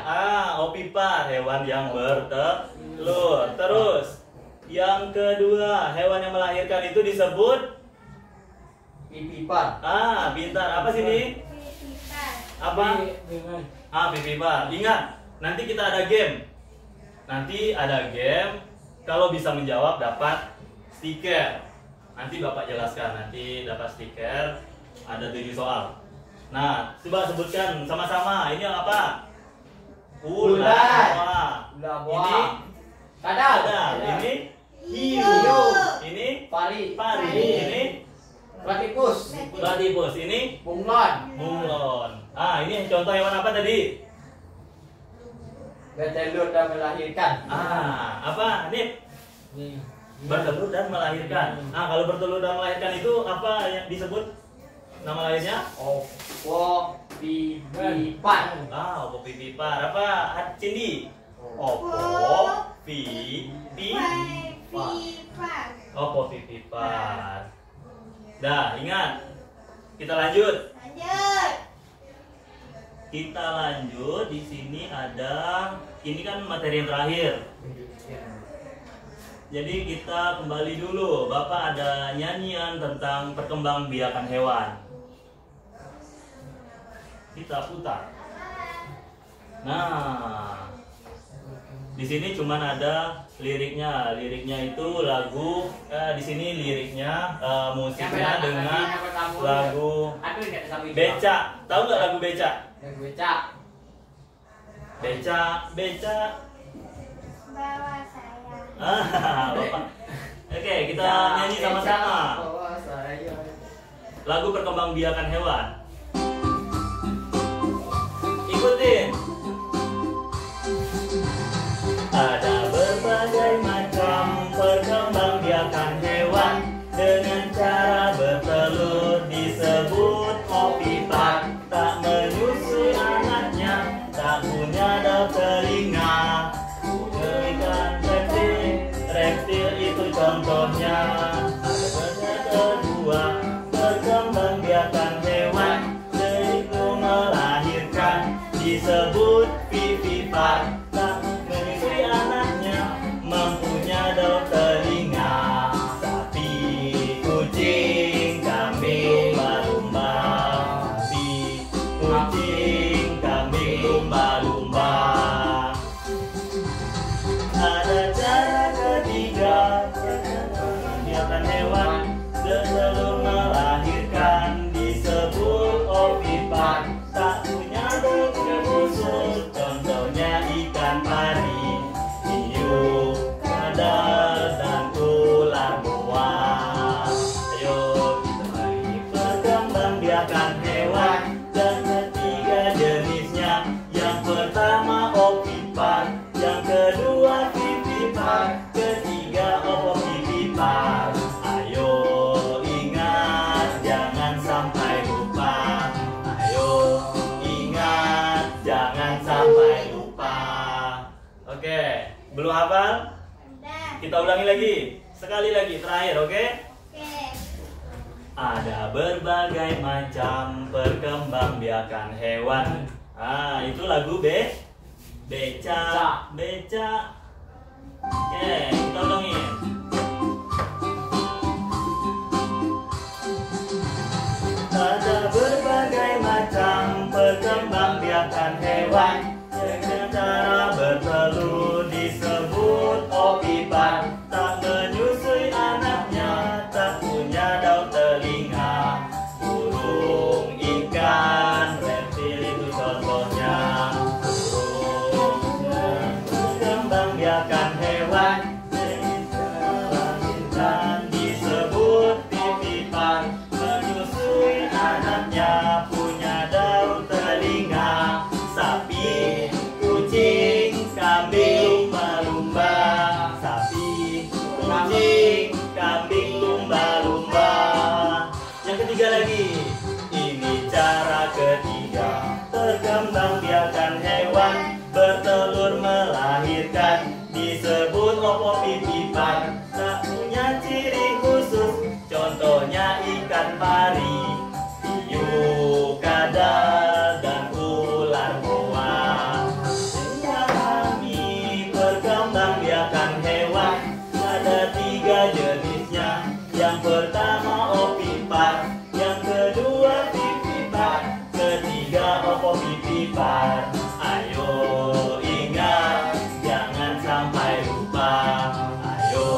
hewan yang bertelur. Terus yang kedua, hewan yang melahirkan itu disebut Pipipar. Pintar. Apa sini? Apa? Pipipar. Ingat, nanti kita ada game. Kalau bisa menjawab dapat stiker. Nanti Bapak jelaskan. Nanti dapat stiker. Ada 7 soal. Nah, coba sebutkan sama-sama. Ini apa? Ular boa. Ini kadal. Ini hiu. Ini pari. Ini platypus. Ini bunglon. Ini contoh hewan apa tadi? bertelur dan melahirkan. Apa nih? Bertelur dan melahirkan. Kalau bertelur dan melahirkan itu apa yang disebut nama lainnya? Ovovivipan. Ovovivipan. Apa Cindy? Ovovivipan. Dah, ingat. Kita lanjut. Kita lanjut. Di sini ada, ini kan materi yang terakhir. Jadi kita kembali dulu. Bapak ada nyanyian tentang perkembangbiakan hewan. Kita putar. Nah, di sini cuman ada liriknya. Liriknya itu lagu. Di sini liriknya musiknya dengan lagu Beca. Tahu nggak lagu Beca? Lagu Beca. Beca. Bawa saya. Bapak. Oke, kita nyanyi sama-sama. Lagu perkembangbiakan hewan. Ikutin. Ada berbagai macam perkembangbiakan hewan dengan cara bertelur disebut ovivipan. Tak menyusui anaknya, tak punya daun telinga. Ikan reptil itu contohnya. Ada kedua perkembangbiakan hewan yaitu melahirkan disebut vivipan. Tak menyusui anaknya, mempunyai daun telinga. Sapi, kucing, kambing, lumba-lumba. Sapi, kucing, kambing, lumba-lumba. Ada cara ketiga perkembangbiakan hewan bertelur melahirkan disebut ovivipan. Tak punya bentuk khusus, contohnya ikan pari, hiu, kadal, dan ular boa. Ayo kita lagi perkembangbiakan hewan dan ketiga jenisnya. Yang pertama ovivipan, yang kedua vivipan, ketiga ovovivipan. Ayo ingat jangan sampai lupa. Ayo ingat jangan sampai lupa. Oke, belum hafal? Kita ulangi lagi. Sekali lagi terakhir, oke? Ada berbagai macam perkembangbiakan hewan. Itu lagu Beca. Oke, kita ulangin. Ada berbagai macam perkembangbiakan hewan dengan cara bertelur disebut ovivipan. Tak menyusui anaknya, tak punya daun telinga. Burung, ikan, reptil itu contohnya. Perkembangbiakan hewan melahirkan disebut vivipan. Menyusui anaknya, punya daun telinga. Sapi, kucing, kambing, lumba-lumba. Sapi, kucing, kambing, lumba-lumba. Yang ketiga lagi. Ini cara ketiga perkembangbiakan hewan bertelur melahirkan disebut ovovivipan. Tak punya ciri khusus, contohnya ikan pari, hiu, kadal, dan ular boa. Memahami perkembangbiakan hewan ada tiga jenisnya. Yang pertama ovivipan, yang kedua vivipan, ketiga ovovivipan. Ayo ingat jangan sampai lupa. Ayo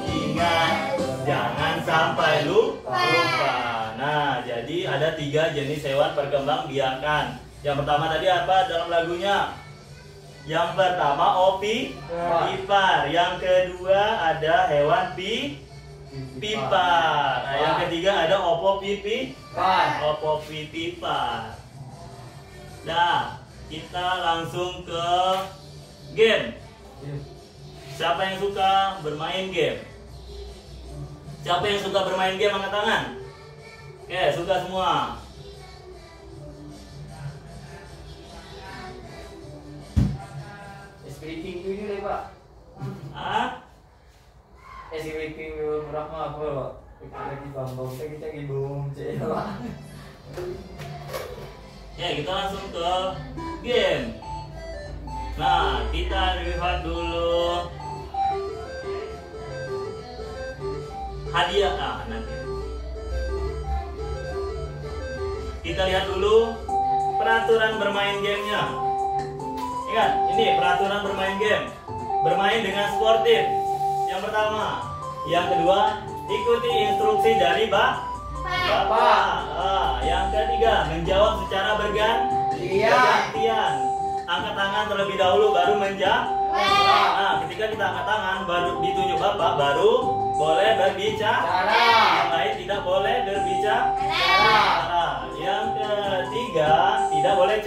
ingat jangan sampai lupa. Nah, jadi ada tiga jenis hewan perkembangbiakan. Yang pertama tadi apa dalam lagunya? Yang pertama ovivipan, yang kedua ada hewan pipar. Nah, yang ketiga ada ovovivipan. Nah, kita langsung ke Game. Siapa yang suka bermain game? Siapa yang suka bermain game angkat tangan? Oke, suka semua. Speaking dulu deh Pak. Ah? Speaking dulu berapa Pak? Kita lagi bambang, kita lagi boom Pak. Ya, kita langsung ke game. Nah, kita lihat dulu hadiah. Nanti kita lihat dulu peraturan bermain gamenya. Ingat, ini peraturan bermain game. Bermain dengan sportif. Yang pertama. Yang kedua, ikuti instruksi dari Bapak. Yang ketiga, menjawab secara bergantian. Angkat tangan terlebih dahulu baru menjawab. Nah, ketika kita angkat tangan baru ditunjuk Bapak, baru boleh berbicara. Yang lain tidak boleh berbicara. Yang ketiga, tidak boleh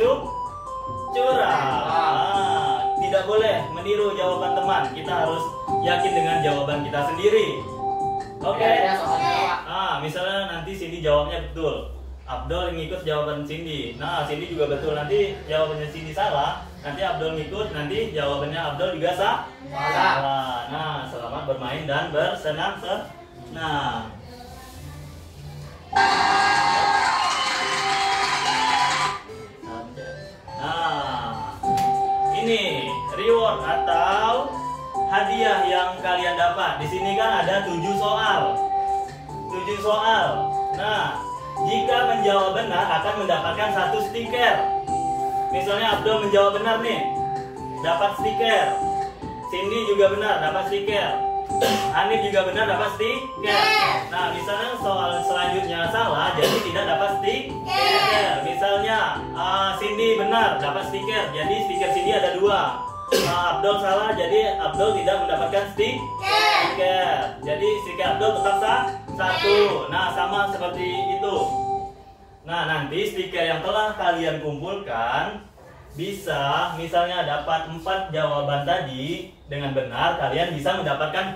curang. Tidak boleh meniru jawaban teman. Kita harus yakin dengan jawaban kita sendiri. Oke. Misalnya nanti Cindy jawabnya betul, Abdul ngikut jawaban Cindy. Nah, Cindy juga betul. Nanti jawabannya Cindy salah, nanti Abdul ngikut, nanti jawabannya Abdul juga salah. Nah, selamat bermain dan bersenang-senang. Nah, ini reward atau hadiah yang kalian dapat. Di sini kan ada 7 soal. Nah, jika menjawab benar akan mendapatkan 1 stiker. Misalnya Abdul menjawab benar nih, dapat stiker. Cindy juga benar, dapat stiker. Hanif juga benar, dapat stiker. Nah, misalnya soal selanjutnya salah, jadi tidak dapat stiker. Misalnya Cindy benar, dapat stiker. Jadi stiker Cindy ada 2. Abdul salah, jadi Abdul tidak mendapatkan stiker. Jadi stiker Abdul tetap 1. Nah, sama seperti itu. Nah, nanti stiker yang telah kalian kumpulkan bisa, misalnya dapat 4 jawaban tadi dengan benar, kalian bisa mendapatkan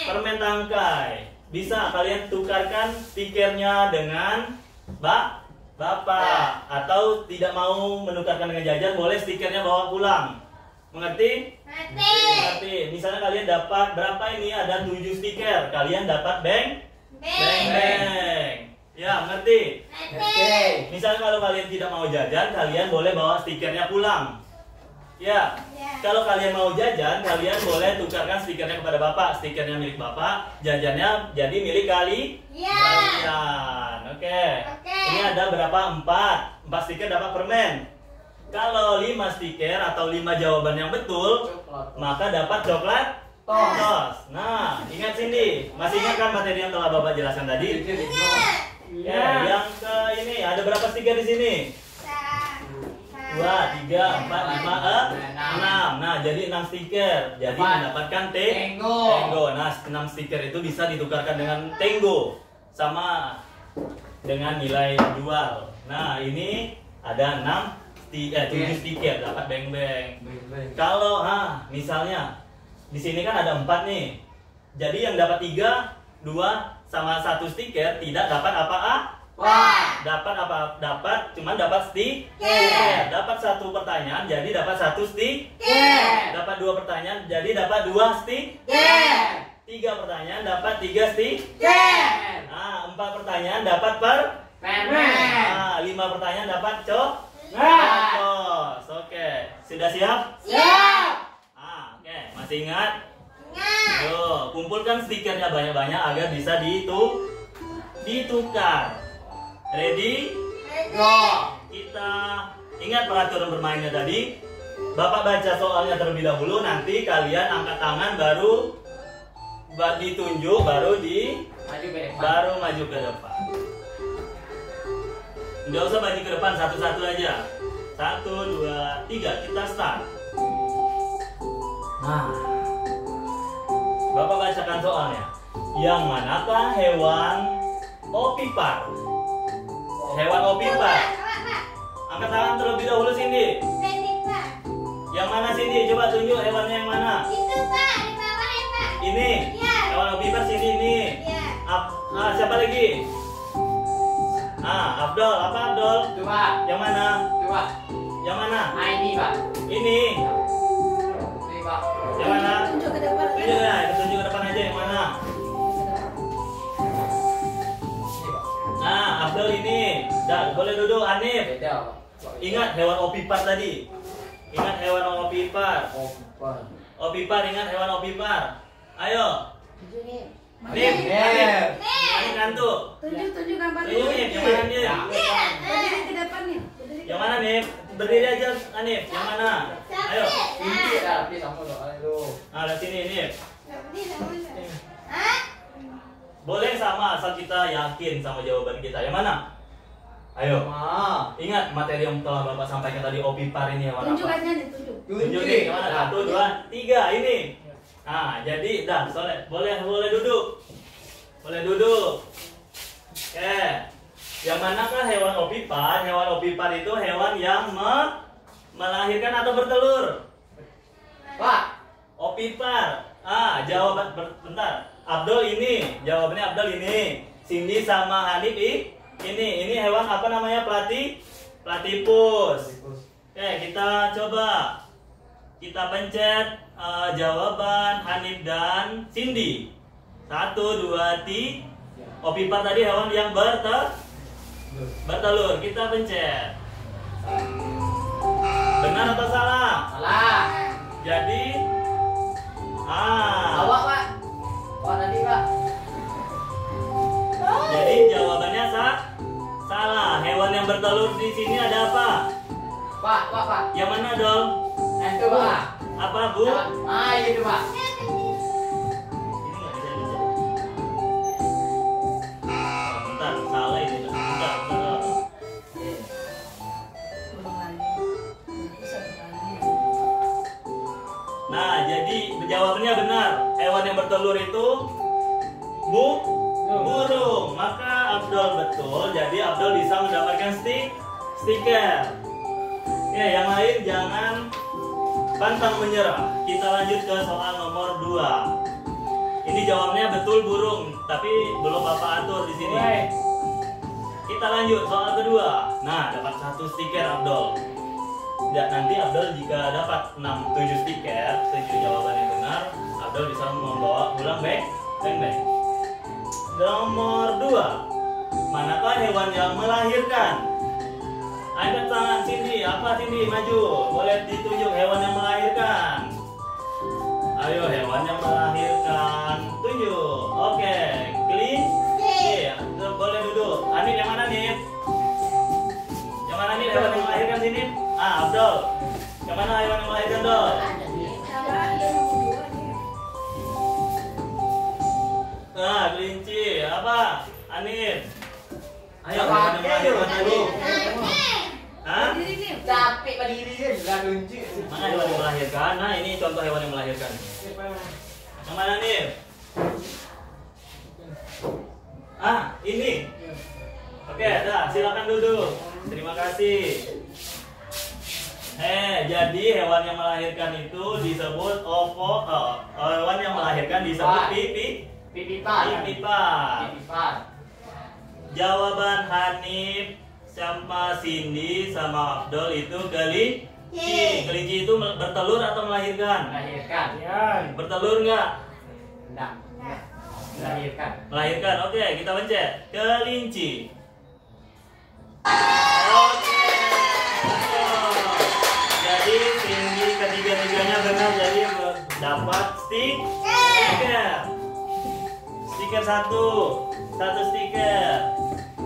permen tangkai. Bisa kalian tukarkan stikernya dengan Bapak. Atau tidak mau menukarkan dengan jajan, boleh stikernya bawa pulang. Mengerti? Mengerti. Misalnya kalian dapat berapa ini? Ada 7 stiker. Kalian dapat beng. Ya, mengerti? Misalnya kalau kalian tidak mau jajan, kalian boleh bawa stikernya pulang. Ya. Kalau kalian mau jajan, kalian boleh tukarkan stikernya kepada Bapak. Stikernya milik Bapak, jajannya jadi milik kalian. Oke. Ini ada berapa? 4 stiker dapat permen. Kalau 5 stiker atau 5 jawaban yang betul, maka dapat coklat tos. Nah, ingat Cindy, masih ingat kan materi yang telah Bapak jelaskan tadi? Ya, yang ke ini ada berapa stiker di sini? 2, 3, 4, 5, 6. Nah, jadi 6 stiker. Jadi mendapatkan Tenggo. Nah, 6 stiker itu bisa ditukarkan dengan Tenggo sama dengan nilai jual. Nah, ini ada 7 stiker dapat beng-beng. Kalau misalnya di sini kan ada 4 nih. Jadi yang dapat 3, 2 sama 1 stiker tidak dapat apa-apa. Cuman dapat stiker. Dapat 1 pertanyaan jadi dapat 1 stiker. Dapat 2 pertanyaan jadi dapat 2 stiker. 3 pertanyaan dapat 3 stiker. 4 pertanyaan dapat permen. 5 pertanyaan dapat coklat. Oke, sudah siap? Siap. Oke, masih ingat? Yo, kumpulkan stikernya banyak-banyak agar bisa ditukar. Ready? Go. Kita ingat peraturan bermainnya tadi. Bapak baca soalnya terlebih dahulu, nanti kalian angkat tangan baru ditunjuk, baru maju ke depan. Nggak usah maju ke depan, satu-satu aja. 1, 2, 3, kita start. Nah, Bapak bacakan soalnya. Yang manakah hewan opipar? Hewan opipar. Angkat tangan terlebih dahulu Cindy. Yang mana Cindy? Coba tunjuk hewannya yang mana? Itu Pak, di bawahnya Pak. Ini. Iya. Hewan opipar Cindy ini. Iya. Siapa lagi? Abdul. Apa Abdul? Itu Pak. Yang mana? Itu Pak. Yang mana? Ini Pak. Ini. Ini Pak. Yang mana? Tunjuk ke depan. Tunjuk ya, tunjuk ke depan aja yang mana? Ini Pak. Abdul ini. Dah, boleh duduk Hanif. Beda Pak. Ingat hewan opipar tadi. Ingat hewan opipar. Oh, Pak. Opipar, ingat hewan opipar. Ayo. Tunjuk nih. Nip. Nip. Ini kantuk. Tunjuk gambar Tunjuk Nip, yang mana Nip? Berdiri ke depan nih. Yang mana Nip? Berdiri aja Hanif. Yang mana? Ayo. Kunci dah, please kamu doa dulu. Lihat sini Nip. Hah? Boleh sama asal kita yakin sama jawaban kita. Yang mana? Ayo. Ingat materi yang telah Bapak sampaikan tadi opipar ini hewan Tunjuk apa? aja nih, tunjuk. Tunjuk nih, yang mana? 1, 2, 3 ini. Jadi dah, boleh duduk. Boleh duduk. Oke. Yang manakah hewan opipar? Hewan opipar itu hewan yang melahirkan atau bertelur. Pak. Opipar. Jawaban bentar. Abdul ini, jawabannya Abdul ini. Cindy sama Hanif ini hewan apa namanya? Platypus. Oke, kita coba. Kita pencet jawaban Hanif dan Cindy. 1, 2, 3. Opipar tadi hewan yang bertelur. Kita pencet. Benar atau salah? Salah. Jadi Awak Pak. Awak tadi Pak. Jadi jawabannya salah. Hewan yang bertelur di sini ada apa? Pak. Yang mana dong? Itu Pak. Apa Bu? Itu Pak. Ini nggak bisa. Bentar, salah ini. Bentar. Ulang lagi. Satu kali. Nah, jadi jawabannya benar. Hewan yang bertelur itu burung. Maka Abdul betul. Jadi Abdul bisa mendapatkan stiker. Ya, yang lain jangan pantang menyerah. Kita lanjut ke soal nomor 2. Ini jawabnya betul burung, tapi belum Bapak atur di sini. Kita lanjut soal kedua. Nah, dapat 1 stiker Abdul. Nanti Abdul jika dapat 7 stiker, 7 jawaban yang benar, Abdul bisa membawa pulang beng. Nomor 2. Manakah hewan yang melahirkan? Angkat tangan Cindy. Apa Cindy? Maju. Boleh ditunjuk hewan yang melahirkan. Ayo hewan yang melahirkan. Tunjuk. Oke. Kelinci. Boleh duduk. Hanif yang mana Nif? Yang mana Nif hewan yang melahirkan sini? Abdul. Yang mana hewan yang melahirkan Dol? Kelinci. Apa? Hanif. Ayo hewan yang melahirkan dulu. Hah? Berdiri nih. Capek berdiri kan sudah kunci. Mana hewan yang melahirkan? Nah, ini contoh hewan yang melahirkan. Yang mana nih? Ini. Oke, dah, silakan duduk. Terima kasih. Jadi hewan yang melahirkan itu disebut hewan yang melahirkan disebut Pipipar. Jawaban Hanif sama Cindy sama Abdul itu kelinci. Kelinci itu bertelur atau melahirkan? Melahirkan. Bertelur nggak? Enggak. Melahirkan. Melahirkan. Oke, kita pencet kelinci. Oke. Jadi Cindy ketiga-tiganya benar, jadi dapat stiker. Stiker 1 stiker.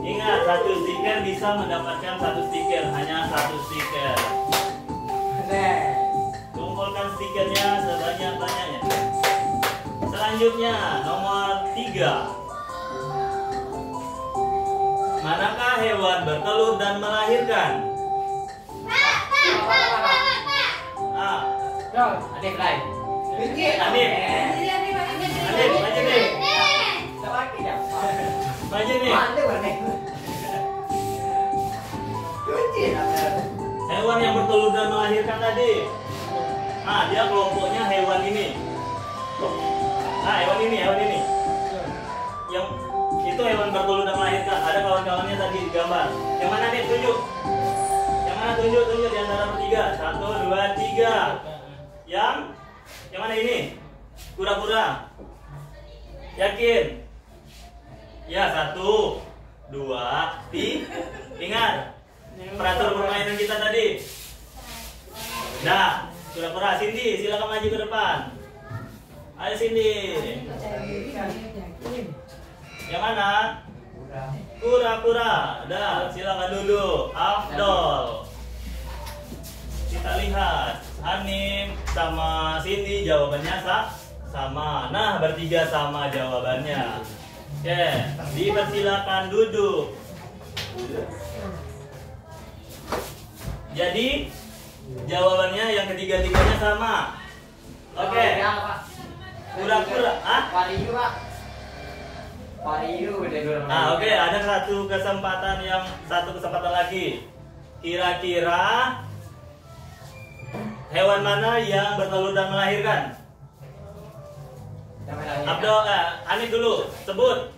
Ingat, 1 stiker bisa mendapatkan 1 stiker, hanya 1 stiker. Kumpulkan stikernya sebanyak-banyaknya. Selanjutnya nomor 3. Manakah hewan bertelur dan melahirkan? Hanif lain. Hanif, Berdiri nih, Hanif, maju nih. Maju nih. Kunci. Hewan yang bertelur dan melahirkan tadi. Nah, dia kelompoknya hewan ini. Nah, hewan ini. Yang itu hewan bertelur dan melahirkan. Ada kawan-kawannya tadi di gambar. Yang mana nih? Tunjuk. Yang mana? Tunjuk di antara bertiga. 1, 2, 3. Yang mana ini? Kura-kura. Yakin? Ya, 1, 2, 3. Ingat peraturan permainan kita tadi. Nah, kura-kura. Cindy, silakan maju ke depan. Ayo Cindy. Yang mana? Kura-kura. Dah, silakan duduk. Afdol. Kita lihat Hanif sama Cindy jawabannya sama. Nah, bertiga sama jawabannya. Oke, dipersilakan duduk. Jadi jawabannya yang ketiga-tiganya sama. Oke. Kura-kura. Pariu, Pak. Pariu udah dulu. Nah, oke, ada satu kesempatan lagi. Kira-kira hewan mana yang bertelur dan melahirkan? Abdul, Hanif dulu, sebut.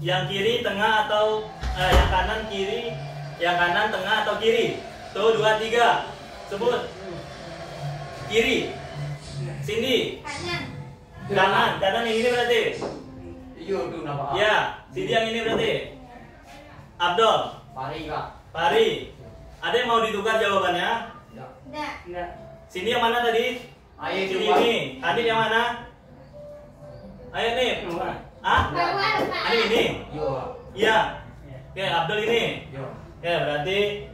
Yang kiri, tengah atau yang kanan kiri, yang kanan tengah atau kiri? Tuh, 2, 3. Sebut. Kiri. Cindy. Kanan yang ini berarti. Iya, itu nama. Ya, Cindy yang ini berarti. Abdul. Pari, Pak. Pari. Ada yang mau ditukar jawabannya? Enggak. Cindy yang mana tadi? Ayo Cindy coba. ini. Hanif yang mana? Ayo nih. Ah? Hanif ini. Yo, Pak. Iya. Oke, Abdul ini. Yo. Oke, berarti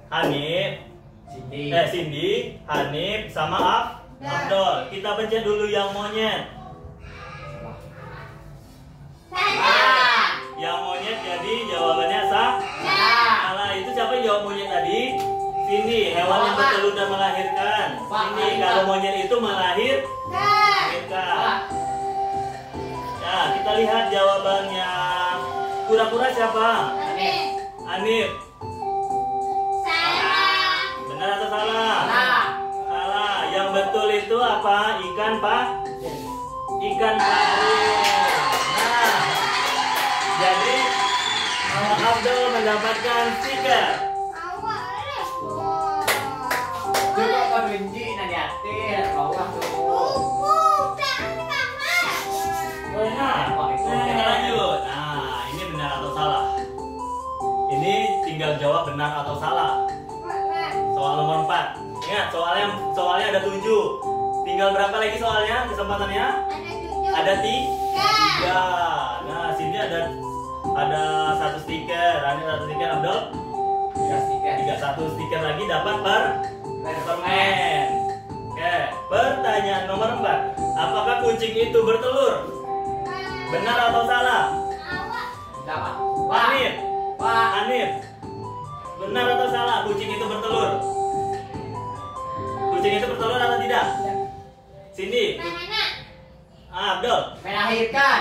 Hanif, Cindy. Cindy, Hanif sama Abdul. Kita pencet dulu yang monyet. Yang monyet jadi jawabannya salah. Itu siapa yang jawab monyet tadi? Cindy, hewan yang bertelur dan melahirkan. Cindy, kalau monyet itu melahirkan. Ya, kita lihat jawabannya. Kura-kura siapa? Hanif. Benar atau salah? Salah. Yang betul itu apa? Ikan, Pak? Ikan pari. Nah, jadi Abdul mendapatkan stiker. Coba kau benci nanti hati bawah tuh. Kita lanjut. Nah, ini benar atau salah? Ini tinggal jawab benar atau salah. Soal nomor 4. Ingat, soalnya ada 7. Tinggal berapa lagi soalnya? Kesempatannya? Ada 3. Nah, sini ada 1 stiker. Ini 1 stiker, Abdul. 3 stiker. 1 stiker lagi dapat permen. Oke, pertanyaan nomor 4. Apakah kucing itu bertelur? Benar atau salah? Dapat. Hanif. Pak. Hanif. Benar atau salah kucing itu bertelur? Kucing itu bertelur atau tidak? Cindy. Abdul. Melahirkan.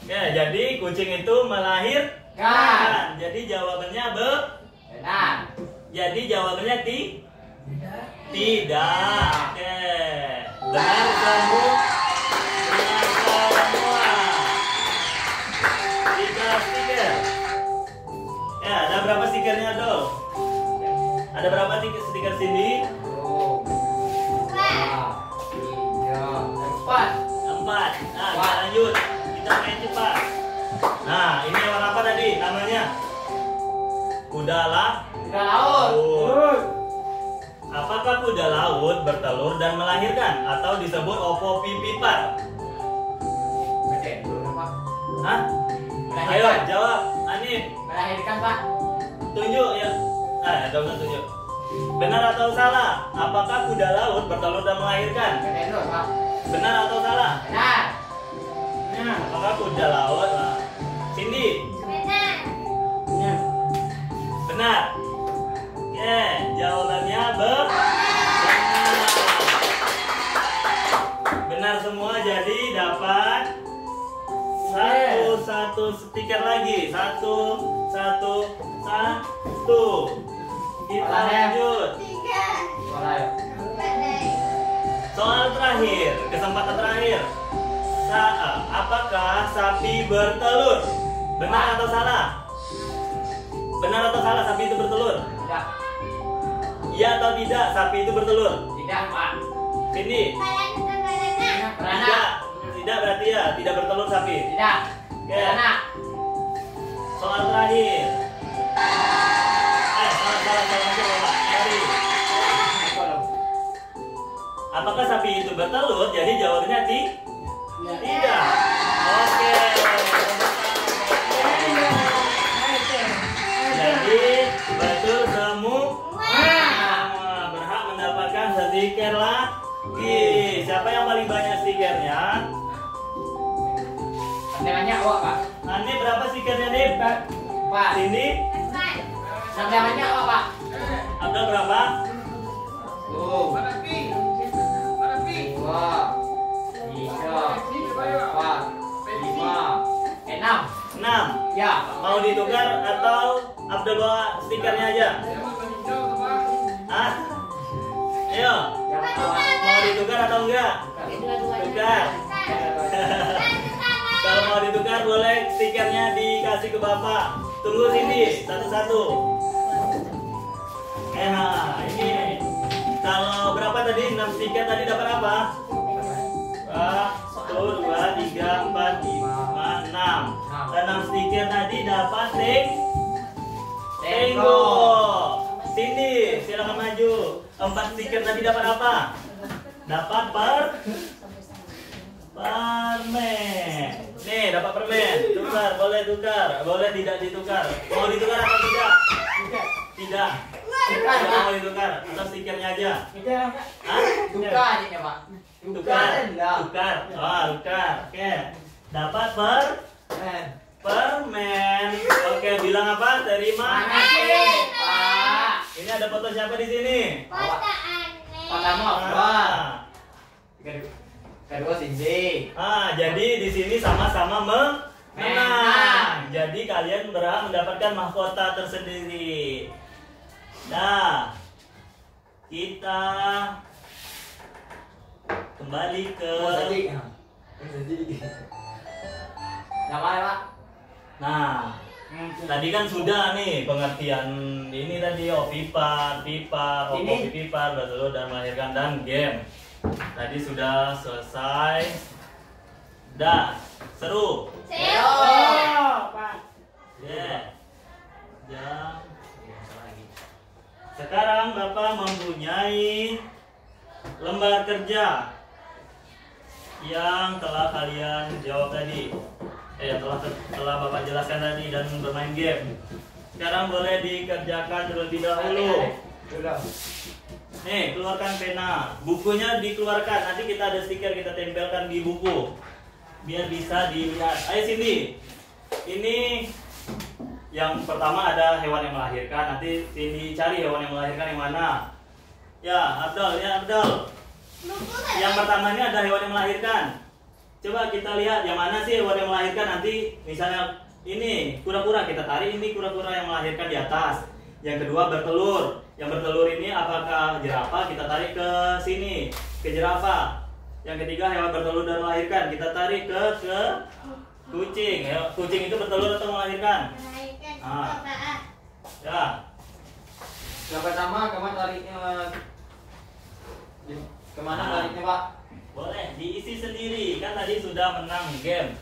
Ya, jadi kucing itu melahirkan. Jadi jawabannya Benar. Jadi jawabannya tidak. Oke. Benar semua. 3 stiker. Ya, ada berapa stikernya, Dol? Ada berapa stiker Cindy? 2, 3, 4. 4. Nah, kita lanjut. Kita main cepat. Nah, ini hewan apa tadi namanya? Kuda laut. Apakah kuda laut bertelur dan melahirkan atau disebut ovovivipar? Betul, belum, Pak. Hah? Ayo jawab, Hanif. Melahirkan, Pak. Tunjuk ya. Jangan tunjuk. Benar atau salah? Apakah kuda laut bertelur dan melahirkan? Betul, Pak. Benar atau salah? Benar. Nah, apakah kuda laut? Cindy. Benar. Oke, jawabannya benar semua, jadi dapat satu stiker lagi. Satu. Kita lanjut. 3, Mana ya? 4 deh. Soal terakhir, kesempatan terakhir. Apakah sapi bertelur? Benar atau salah? Benar atau salah sapi itu bertelur? Tidak. Iya atau tidak sapi itu bertelur? Tidak, Pak. Cindy? Beranak. Beranak. Tidak. Tidak berarti ya, tidak bertelur sapi. Tidak. Oke. Beranak. Soal terakhir. Salah Bapak. Tadi. Apakah sapi itu bertelur? Jadi jawabannya tidak. Oke. Jadi betul semua. Berhak mendapatkan stiker lagi. Siapa yang paling banyak stikernya? Tantangannya awak, Pak. Ini berapa stikernya nih? Pak. Ini 4. Tantangannya awak, Pak. ada berapa? Tuh. 2, 3, 4, 5, 6. 6. Ya. Mau ditukar atau Abdul bawa stikernya aja? Hah? Ayo, Jangan awak. mau ditukar atau enggak? Tukar. Kalau mau ditukar boleh stikernya dikasih ke Bapak. Tunggu sini satu-satu. Ini. Kalau berapa tadi? 6 stiker tadi dapat apa? 1, 2, 3, 4, 5, 6. Dan 6 stiker tadi dapat Tenggo. Cindy, silakan maju. 4 stiker tadi dapat apa? Dapat permen. Nih, dapat permen. Tukar, boleh tukar. Boleh tidak ditukar. Mau ditukar atau tidak? Tidak. Tidak mau ditukar. Atau stikernya aja. Hah? Tukar aja, Pak. Tukar. Enggak. Tukar. Tukar. Oke. Dapat Men. permen. Oke, bilang apa? Terima. Makasih, Pak. Ini ada foto siapa di sini? Kota aneh. Pak kamu apa? Kedua Cindy. Jadi di sini sama-sama menang. Jadi kalian berhak mendapatkan mahkota tersendiri. Nah, kita kembali ke. Nama Pak? Nah, tadi kan sudah nih pengertian ini tadi opipar, pipar, Ini? pipar, bertelur dan melahirkan dan game. Tadi sudah selesai. Dah, seru. Seru. Yeah. Jam. Sekarang Bapak mempunyai lembar kerja yang telah kalian jawab tadi. Yang telah Bapak jelaskan tadi dan bermain game. Sekarang boleh dikerjakan terlebih dahulu. Nih, keluarkan pena. Bukunya dikeluarkan. Nanti kita ada stiker kita tempelkan di buku. Biar bisa dilihat. Ayo Cindy. Ini yang pertama ada hewan yang melahirkan. Nanti Cindy cari hewan yang melahirkan yang mana. Ya, Abdul. Yang pertama ini ada hewan yang melahirkan. Coba kita lihat yang mana sih hewan yang melahirkan. Nanti misalnya ini kura-kura, kita tarik ini kura-kura yang melahirkan di atas. Yang kedua bertelur. Yang bertelur ini apakah jerapah? Kita tarik ke sini, ke jerapah. Yang ketiga hewan bertelur dan melahirkan. Kita tarik ke kucing. Kucing itu bertelur atau melahirkan? Melahirkan. Ya. Yang pertama kemana tariknya? Kemana tariknya, Pak? Boleh diisi sendiri. Kan tadi sudah menang game.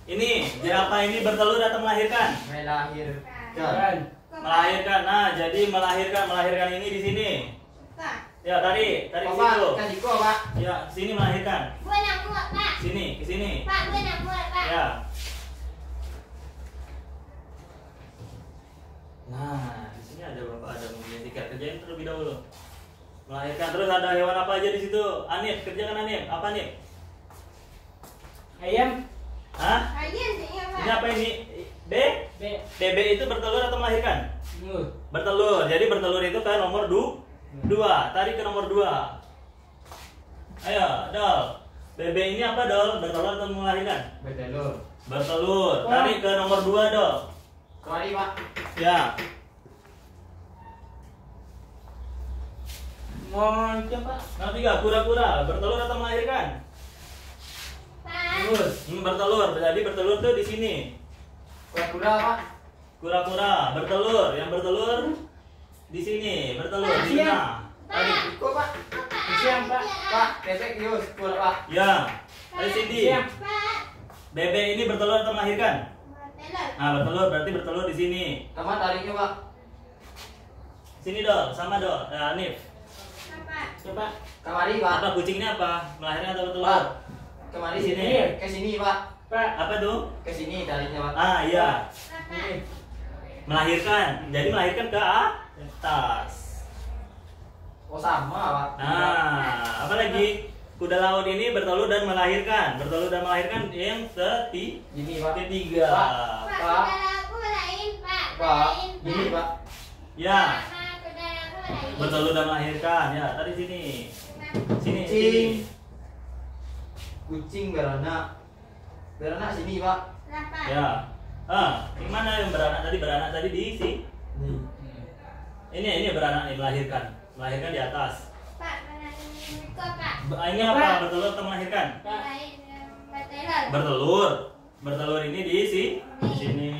Ini jerapah ini bertelur atau melahirkan? Melahirkan. Melahirkan. Nah, jadi melahirkan ini di sini. Ya, tarik Pak, situ. kasih gua, Pak. Ya, sini melahirkan. Gue nak muat, Pak. Sini, ke sini. Pak, gue nak muat, Pak. Ya. Nah, di sini ada Bapak ada mempunyai tiket. Kerjain terlebih dahulu. Melahirkan. Terus ada hewan apa aja di situ? Anip, kerjakan Anip. Apa Anip? Ayam. Hah? Ayam sih, ya, Pak. Ini apa ini? BB itu bertelur atau melahirkan? Telur. Bertelur. Jadi bertelur itu ke nomor 2. Tarik ke nomor 2. Ayo, Dol. BB ini apa, Dol? Bertelur atau melahirkan? Bertelur. Bertelur. Tarik ke nomor 2, Dol. Sorry, Pak. Ya. Mau Pak. Nomor 3, kura-kura bertelur atau melahirkan? Pak. Terus. Bertelur. Jadi bertelur tuh di sini. Kura-kura Pak. Kura-kura bertelur. Yang bertelur di sini. Bertelur di tengah. Tadi ikut Pak. Siang Pak. Pak, bebek Yus, kura Pak. Ya. Ayo Cindy. Siang. Pak. Bebek ini bertelur atau melahirkan? Bertelur. Nah, bertelur berarti bertelur di sini. Teman tariknya Pak. Sini Dol, sama Dol. Nah, Nif. Pak. Coba. Kemari Pak. Apa kucing ini apa? Melahirkan atau bertelur? Pak. Kemari sini. Ke sini Pak. Pak. Apa tuh? Ke sini tariknya Pak. Ah, iya. Pak. Melahirkan. Jadi melahirkan ke atas. Oh sama Pak. Nah, apa lagi? Kuda laut ini bertelur dan melahirkan. Bertelur dan melahirkan yang Gini Pak. ketiga. Pak. Pak. Saudara aku lain Pak. Pak. Lain, Gini Pak. Ya, Sama saudara aku lain. bertelur dan melahirkan. Ya, tadi sini. Sini, Kucing. sini. Kucing beranak. Beranak sini Pak. Lah, Pak. Ya. Yang mana yang beranak tadi? Beranak tadi di sini. Nih. Ini beranak nih, melahirkan. Melahirkan di atas. Pak, benar ini kok Pak. Ini apa? Bertelur atau melahirkan? Lain bertelur. Bertelur. Bertelur ini di sini.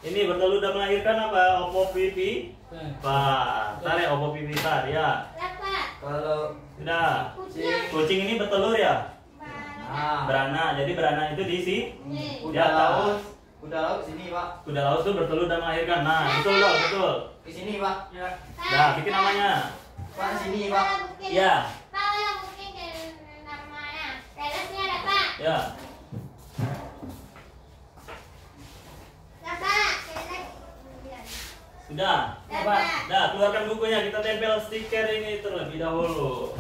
Ini bertelur dan melahirkan apa? Opo pipi. Pak, tarik opo pipi tar ya. Lah, Pak. Kalau Sudah. Kucing. Kucing ini bertelur ya? Pak. Beranak. Jadi beranak itu di sini. Nih. kuda laut. Kuda laut sini Pak. Kuda laut itu bertelur dan melahirkan. Nah, betul dong, betul. Ke sini Pak. Ya. Nah, bikin namanya. Pak sini Pak. Ya. Pak, kalau mungkin ke namanya. Teresnya ada Pak. Ya. Lah, Pak. Teres. Sudah. Lah, Pak. Dah, keluarkan bukunya. Kita tempel stiker ini terlebih dahulu.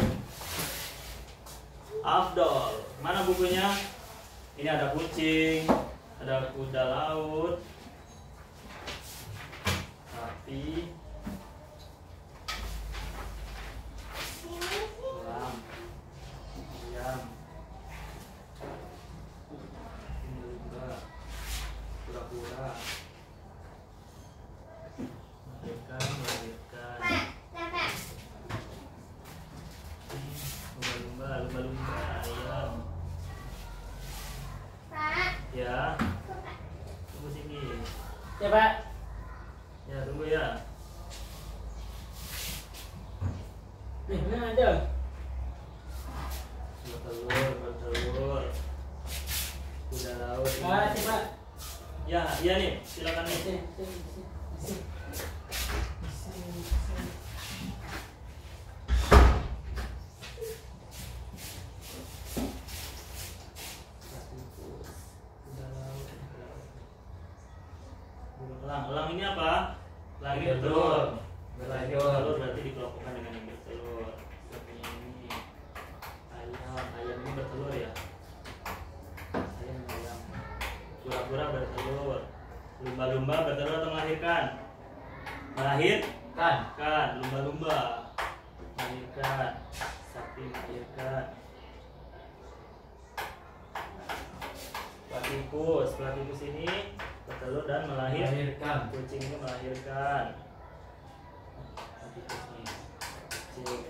Afdol. Mana bukunya? Ini ada kucing, ada kuda laut, sapi, elang, ayam, lumba, kura-kura, melahirkan, Pak. Lah, Pak. lumba-lumba, ayam. Pak. Ya, Kok, Pak? tunggu sini. Ya Pak. Ya, tunggu ya. Nih, mana ada? Bertelur. Kuda laut. ini. Pak, coba. Ya, iya nih, silakan nih. Sini, sini, sini. Kuda laut. Elang. Elang ini apa? Elang ini bertelur. Bertelur berarti dikelompokkan dengan yang bertelur. Seperti ini. Ayam ini bertelur ya. Ayam. Kura-kura bertelur. Lumba-lumba bertelur atau melahirkan? Melahirkan. Lumba-lumba melahirkan. Sapi melahirkan. Platypus ini bertelur dan Melahirkan. Kucing ini melahirkan. Platypus nih. Kucing.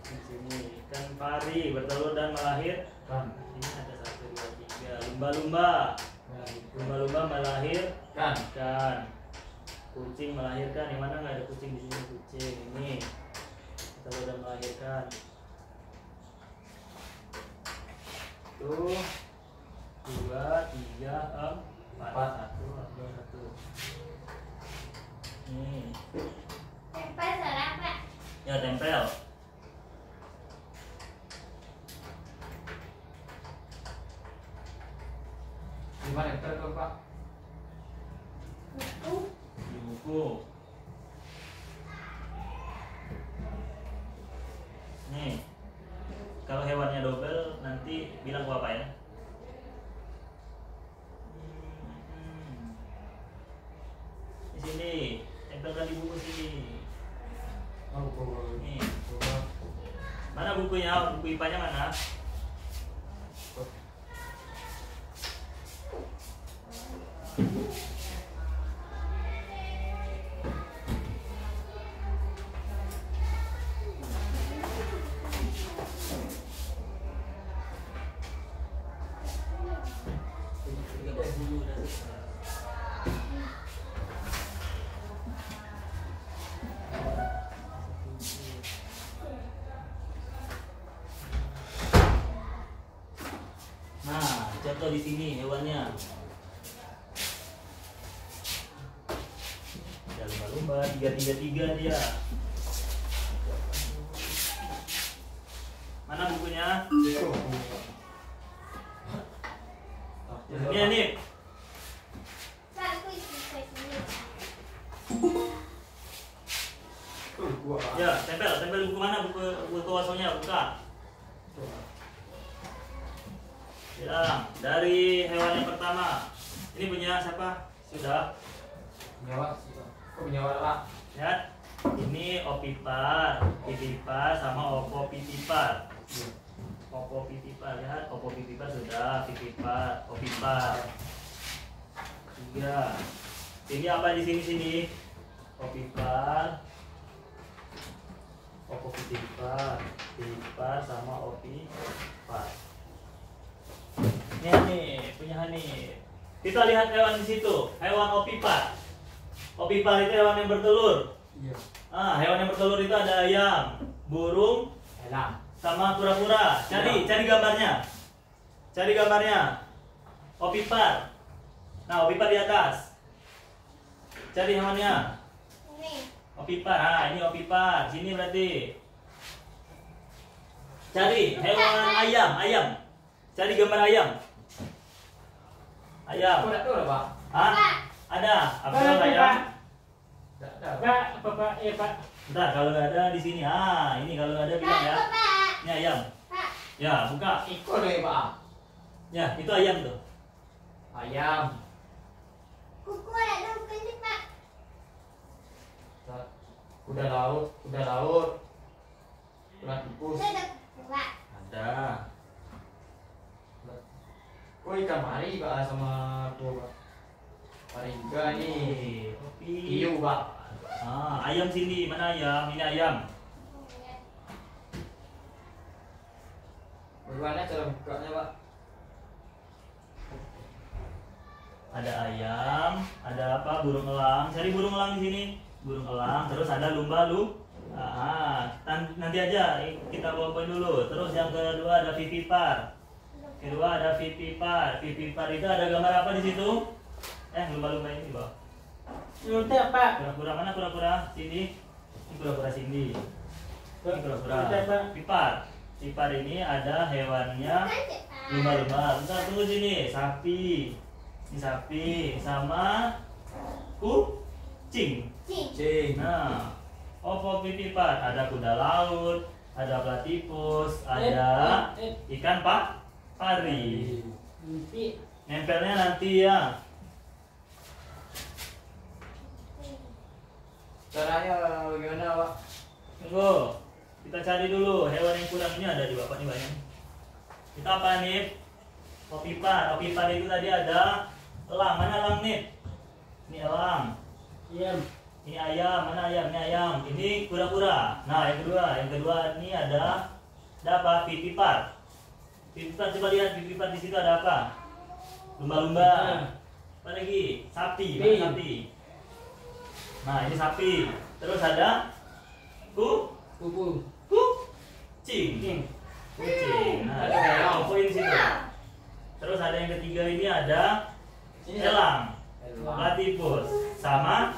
Di sini ikan pari bertelur dan melahirkan. Ini ada 1, 2, 3. Lumba-lumba melahirkan. Kucing melahirkan. Yang mana nggak ada kucing di sini? Kucing ini bertelur dan melahirkan. Tuh. 2, 3, 4. 1. Nih. Tempel serang Pak. Ya, tempel. Gimana tempel Pak? Buku. Di buku. Nih. Kalau hewannya double nanti bilang gua apa ya? Di sini, tempelkan di buku sini. Oh, Nih. Mana bukunya? Buku IPA-nya mana? atau di sini hewannya. Ada lumba-lumba 333 dia. Mana bukunya? Ini nih. Satu isi sini. Ya, tempel buku mana? Buku kosongnya buka. Ya, dari hewan yang pertama. Ini punya siapa? Sudah. Nyawa sih, Pak. Kok nyawa lah? Ya. Ini opipar, pitipar sama opopitipar. Opopitipar, lihat opopitipar sudah, pitipar, opipar. 3. Ini apa di sini? Opipar, opopitipar, pitipar sama opipar. Ini Hanif, punya Hanif. Kita lihat hewan di situ, hewan opipar. Opipar itu hewan yang bertelur. Iya. Hewan yang bertelur itu ada ayam, burung, Elang. sama kura-kura. Cari gambarnya. Cari gambarnya. Opipar. Nah, opipar di atas. Cari hewannya. Ini. Opipar. Ini opipar. Sini berarti. Cari hewan ayam. Cari gambar ayam. Ayam. Kok enggak tahu, Pak? Hah? Ada. Apa ayam? Enggak ada. Pak, Pak, ya Pak. Bentar, kalau nggak ada di sini. Ini kalau nggak ada bilang ya. Pak. Ini ayam. Pak. Ya, buka. Ikut deh, Pak. Ya, itu ayam tuh. Ayam. Kuku ada daun kencing, Pak. Kuda laut. Ulat tikus. Ada Pak. Ada. Kok ikan mari, Pak, sama aku, Pak. Mari juga nih. Kopi. Hiu, Pak. Ayam sini. Mana ayam? Ini ayam. Bagaimana cara bukanya, Pak? Ada ayam, ada apa? Burung elang. Cari burung elang di sini. Burung elang. Terus ada lumba. Nanti aja kita bawa poin dulu. Terus yang kedua ada vivipar. Vivipar itu ada gambar apa di situ? Lumba-lumba ini, Bang. Udah Pak. Kura-kura mana kura-kura? Sini. Ini kura-kura sini. Ini kura-kura. Udah Pak. Vipar ini ada hewannya lumba-lumba. Bentar, tunggu sini. Sapi. Ini sapi sama kucing. Cing. Nah, opopitipar ada kuda laut, ada platypus, ada ikan pari. Nanti Nempelnya nanti ya. Caranya bagaimana, Pak? Tunggu. Kita cari dulu hewan yang kurang ini ada di bapak nih banyak. Kita apa nih? Opipar. Opipar itu tadi ada elang. Mana elang nih? Ini elang. diam. Ini ayam. Mana ayam? Ini ayam. Ini kura-kura. Nah, yang kedua ini ada apa? Vivipar. Vivipar, coba lihat vivipar di situ ada apa? Lumba-lumba. Apa lagi? Sapi. Mana sapi? Nah, ini sapi. Terus ada Kuku. kucing. Nah, ada poin di situ. Terus ada yang ketiga ini ada elang, platypus, sama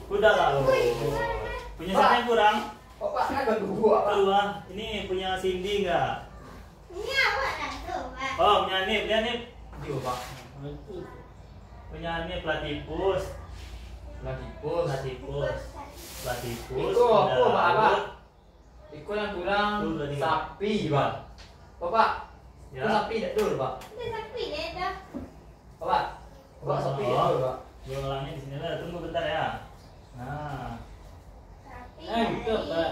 kuda laut. Punya siapa yang kurang? Kok Pak ada dua, Pak? Kedua, ini punya Cindy nggak? Ini awak dah tu, Pak. Oh, punya Nip. Dua, Pak. Punya Nip platypus, Platypus. platypus, Itu kuda aku, Pak. laut. Itu yang kurang Tuh, berarti. sapi, Pak. Pak. Ya. Itu sapi tak dulu, Pak. Itu sapi dia dah. Pak. Pak sapi tak dulu, Pak. Burung elangnya di sini lah. Tunggu bentar ya. Nah, Sapi. Itu Pak.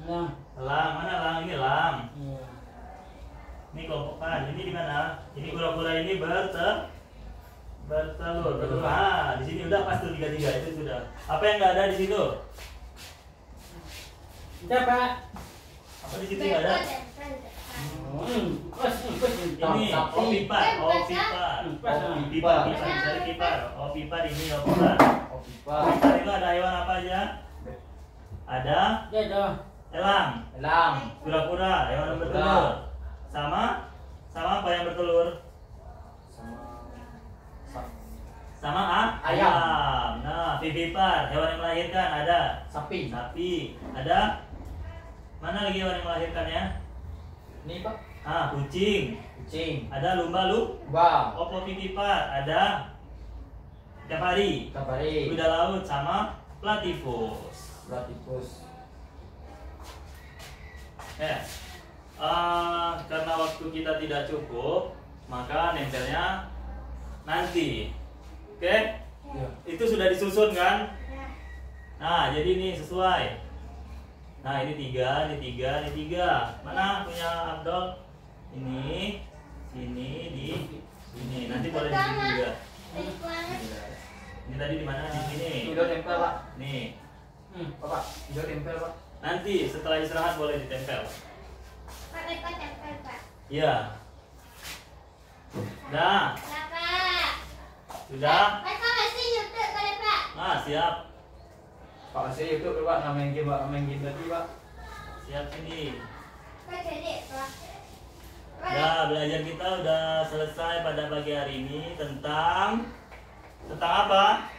Nah. elang mana elang? Ini elang. Ya. Ini kelompokan. Ini di mana? Ini kura-kura ini bertelur. Di sini udah pas tuh 33 itu sudah. Apa yang nggak ada di situ? Udah Pak. Apa di situ nggak ada? Pas. Ini opipar. Cari pipar. Opipar ini opipar. Opipar. Opipar itu ada hewan apa aja? Ada Ya dah. elang, Elang. kura-kura, hewan bertelur, sama Sama apa yang bertelur? Sama Ayam. Nah, vivipar, hewan yang melahirkan ada Sapi. sapi, ada mana lagi hewan yang melahirkannya? Ini Pak. Kucing, Kucing. ada lumba. Bang. Opovivipar, ada kapari, Kapari. kuda laut sama platypus. Platypus. Ya. Karena waktu kita tidak cukup, maka nempelnya nanti. Oke? Iya. Itu sudah disusun kan? Nah, jadi ini sesuai. Nah, ini 3, ini 3, ini 3. Mana punya Abdul? Ini, sini, di sini. Nanti boleh di sini juga. Ini tadi di mana? Di sini. Udah tempel Pak. Nih. Pak. Udah tempel Pak. Nanti setelah istirahat boleh ditempel. Pak, repot tempel, Pak. Iya. Nah, Nah, Pak. sudah? Pak, kok masih YouTube kali, Pak? Siap. Pak saya YouTube Pak, main game Pak, main game tadi Pak. Siap sini. Pak, jadi, Pak. Pak, Nah, belajar kita udah selesai pada pagi hari ini tentang apa?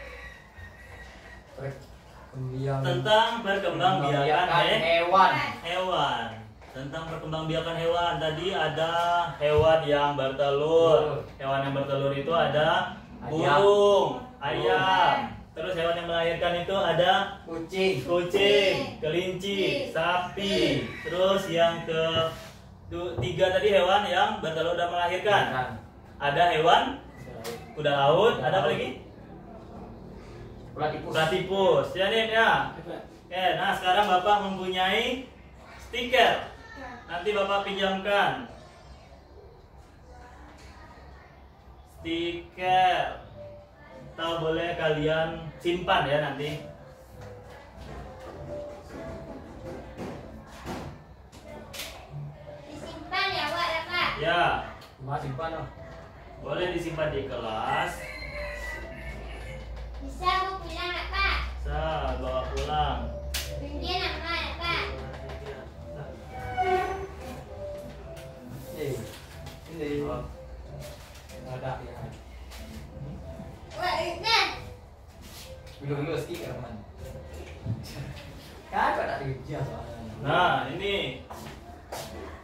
Tentang perkembangbiakan hewan. hewan. Tentang perkembangbiakan hewan. Tadi ada hewan yang bertelur. Hewan yang bertelur itu ada burung, ayam. Terus hewan yang melahirkan itu ada Kucing. kucing, kelinci, sapi. Terus yang ketiga tadi hewan yang bertelur dan melahirkan. Ada hewan kuda laut, ada apa lagi? Platypus. Platypus. Ya nih ya. Oke, nah sekarang Bapak mempunyai stiker. Nanti Bapak pinjamkan. Stiker. Atau boleh kalian simpan ya nanti. disimpan ya, Pak, ya, Pak? Ya, Cuma simpan loh. boleh disimpan di kelas. Bisa aku bilang, ya, Pak? Bisa bawa pulang. Dia nama, ya, Pak? Ini. Ada ya. Wah, nah. Dulu stiker man. Kagak ada kerja soalnya. Nah, ini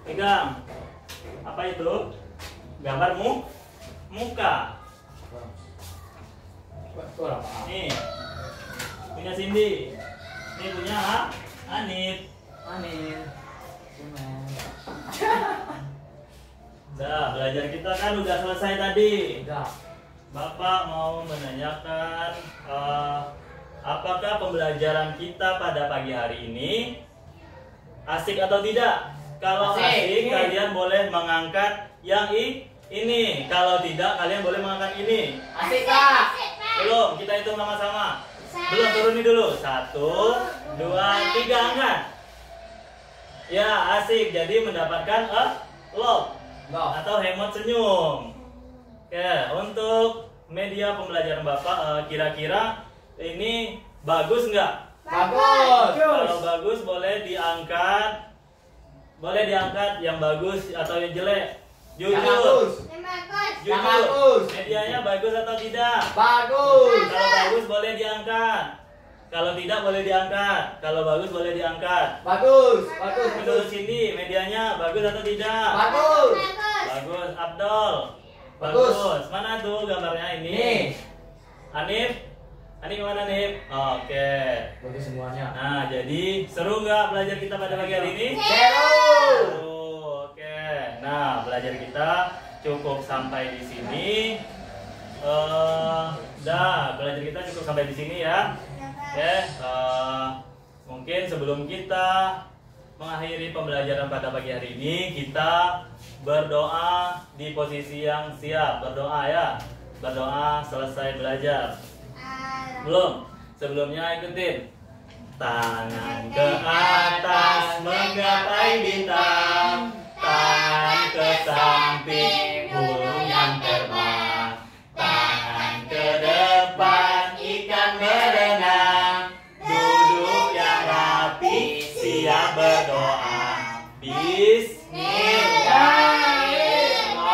pegang. Apa itu? Gambarmu? Muka. Betul apa? Nih. Punya Cindy. Ini punya Anif. Aneh. Nah, belajar kita kan udah selesai tadi. Udah. Bapak mau menanyakan apakah pembelajaran kita pada pagi hari ini asik atau tidak? Kalau asik, kalian boleh mengangkat yang ini. Kalau tidak, kalian boleh mengangkat ini. Asik Pak. Asik, Pak. Belum, kita hitung sama-sama. Belum, turuni dulu. 1, 2, 3, angkat. Ya, asik. Jadi mendapatkan love atau hemat senyum. Oke, untuk media pembelajaran Bapak kira-kira ini bagus nggak? Bagus. Kalau bagus boleh diangkat. Boleh diangkat yang bagus atau yang jelek. Yang Jujur. bagus. Yang bagus. Yang Jujur. bagus. Medianya bagus atau tidak? Bagus. Kalau bagus boleh diangkat. Kalau tidak boleh diangkat. Kalau bagus boleh diangkat. Bagus. Bagus. Menurut Cindy, medianya bagus atau tidak? Bagus. Bagus. Bagus. Abdul. Bagus. Bagus. Mana tuh gambarnya ini? Nih. Anif. Anif mana Nif? Oke. Bagus semuanya. Nah, jadi seru nggak belajar kita pada pagi hari ini? Seru. Seru. Oke. Nah, belajar kita cukup sampai di sini. Belajar kita cukup sampai di sini ya. Oke. Mungkin sebelum kita mengakhiri pembelajaran pada pagi hari ini, kita berdoa di posisi yang siap. Berdoa ya. Berdoa selesai belajar. Belum, sebelumnya ikutin. Tangan ke atas menggapai bintang, tangan ke samping burung yang terbang, tangan ke depan ikan berenang, duduk yang rapi siap berdoa. Bismillahirrahmanirrahim.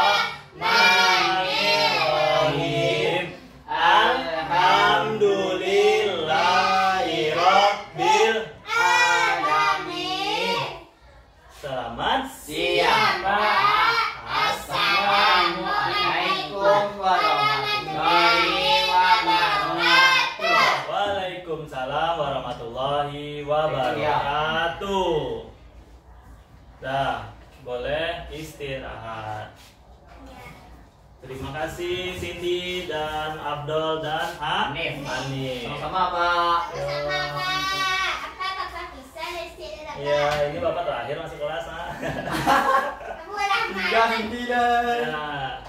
Dah, boleh istirahat. Ya. Terima kasih Cindy dan Abdul dan Hanif. Hanif. Sama-sama Pak. Sama-sama Kak. Bapak bisa istirahat. Ya, ini Bapak terakhir masuk kelas, nah. Kamu rahmat. Ganti dan. Ya.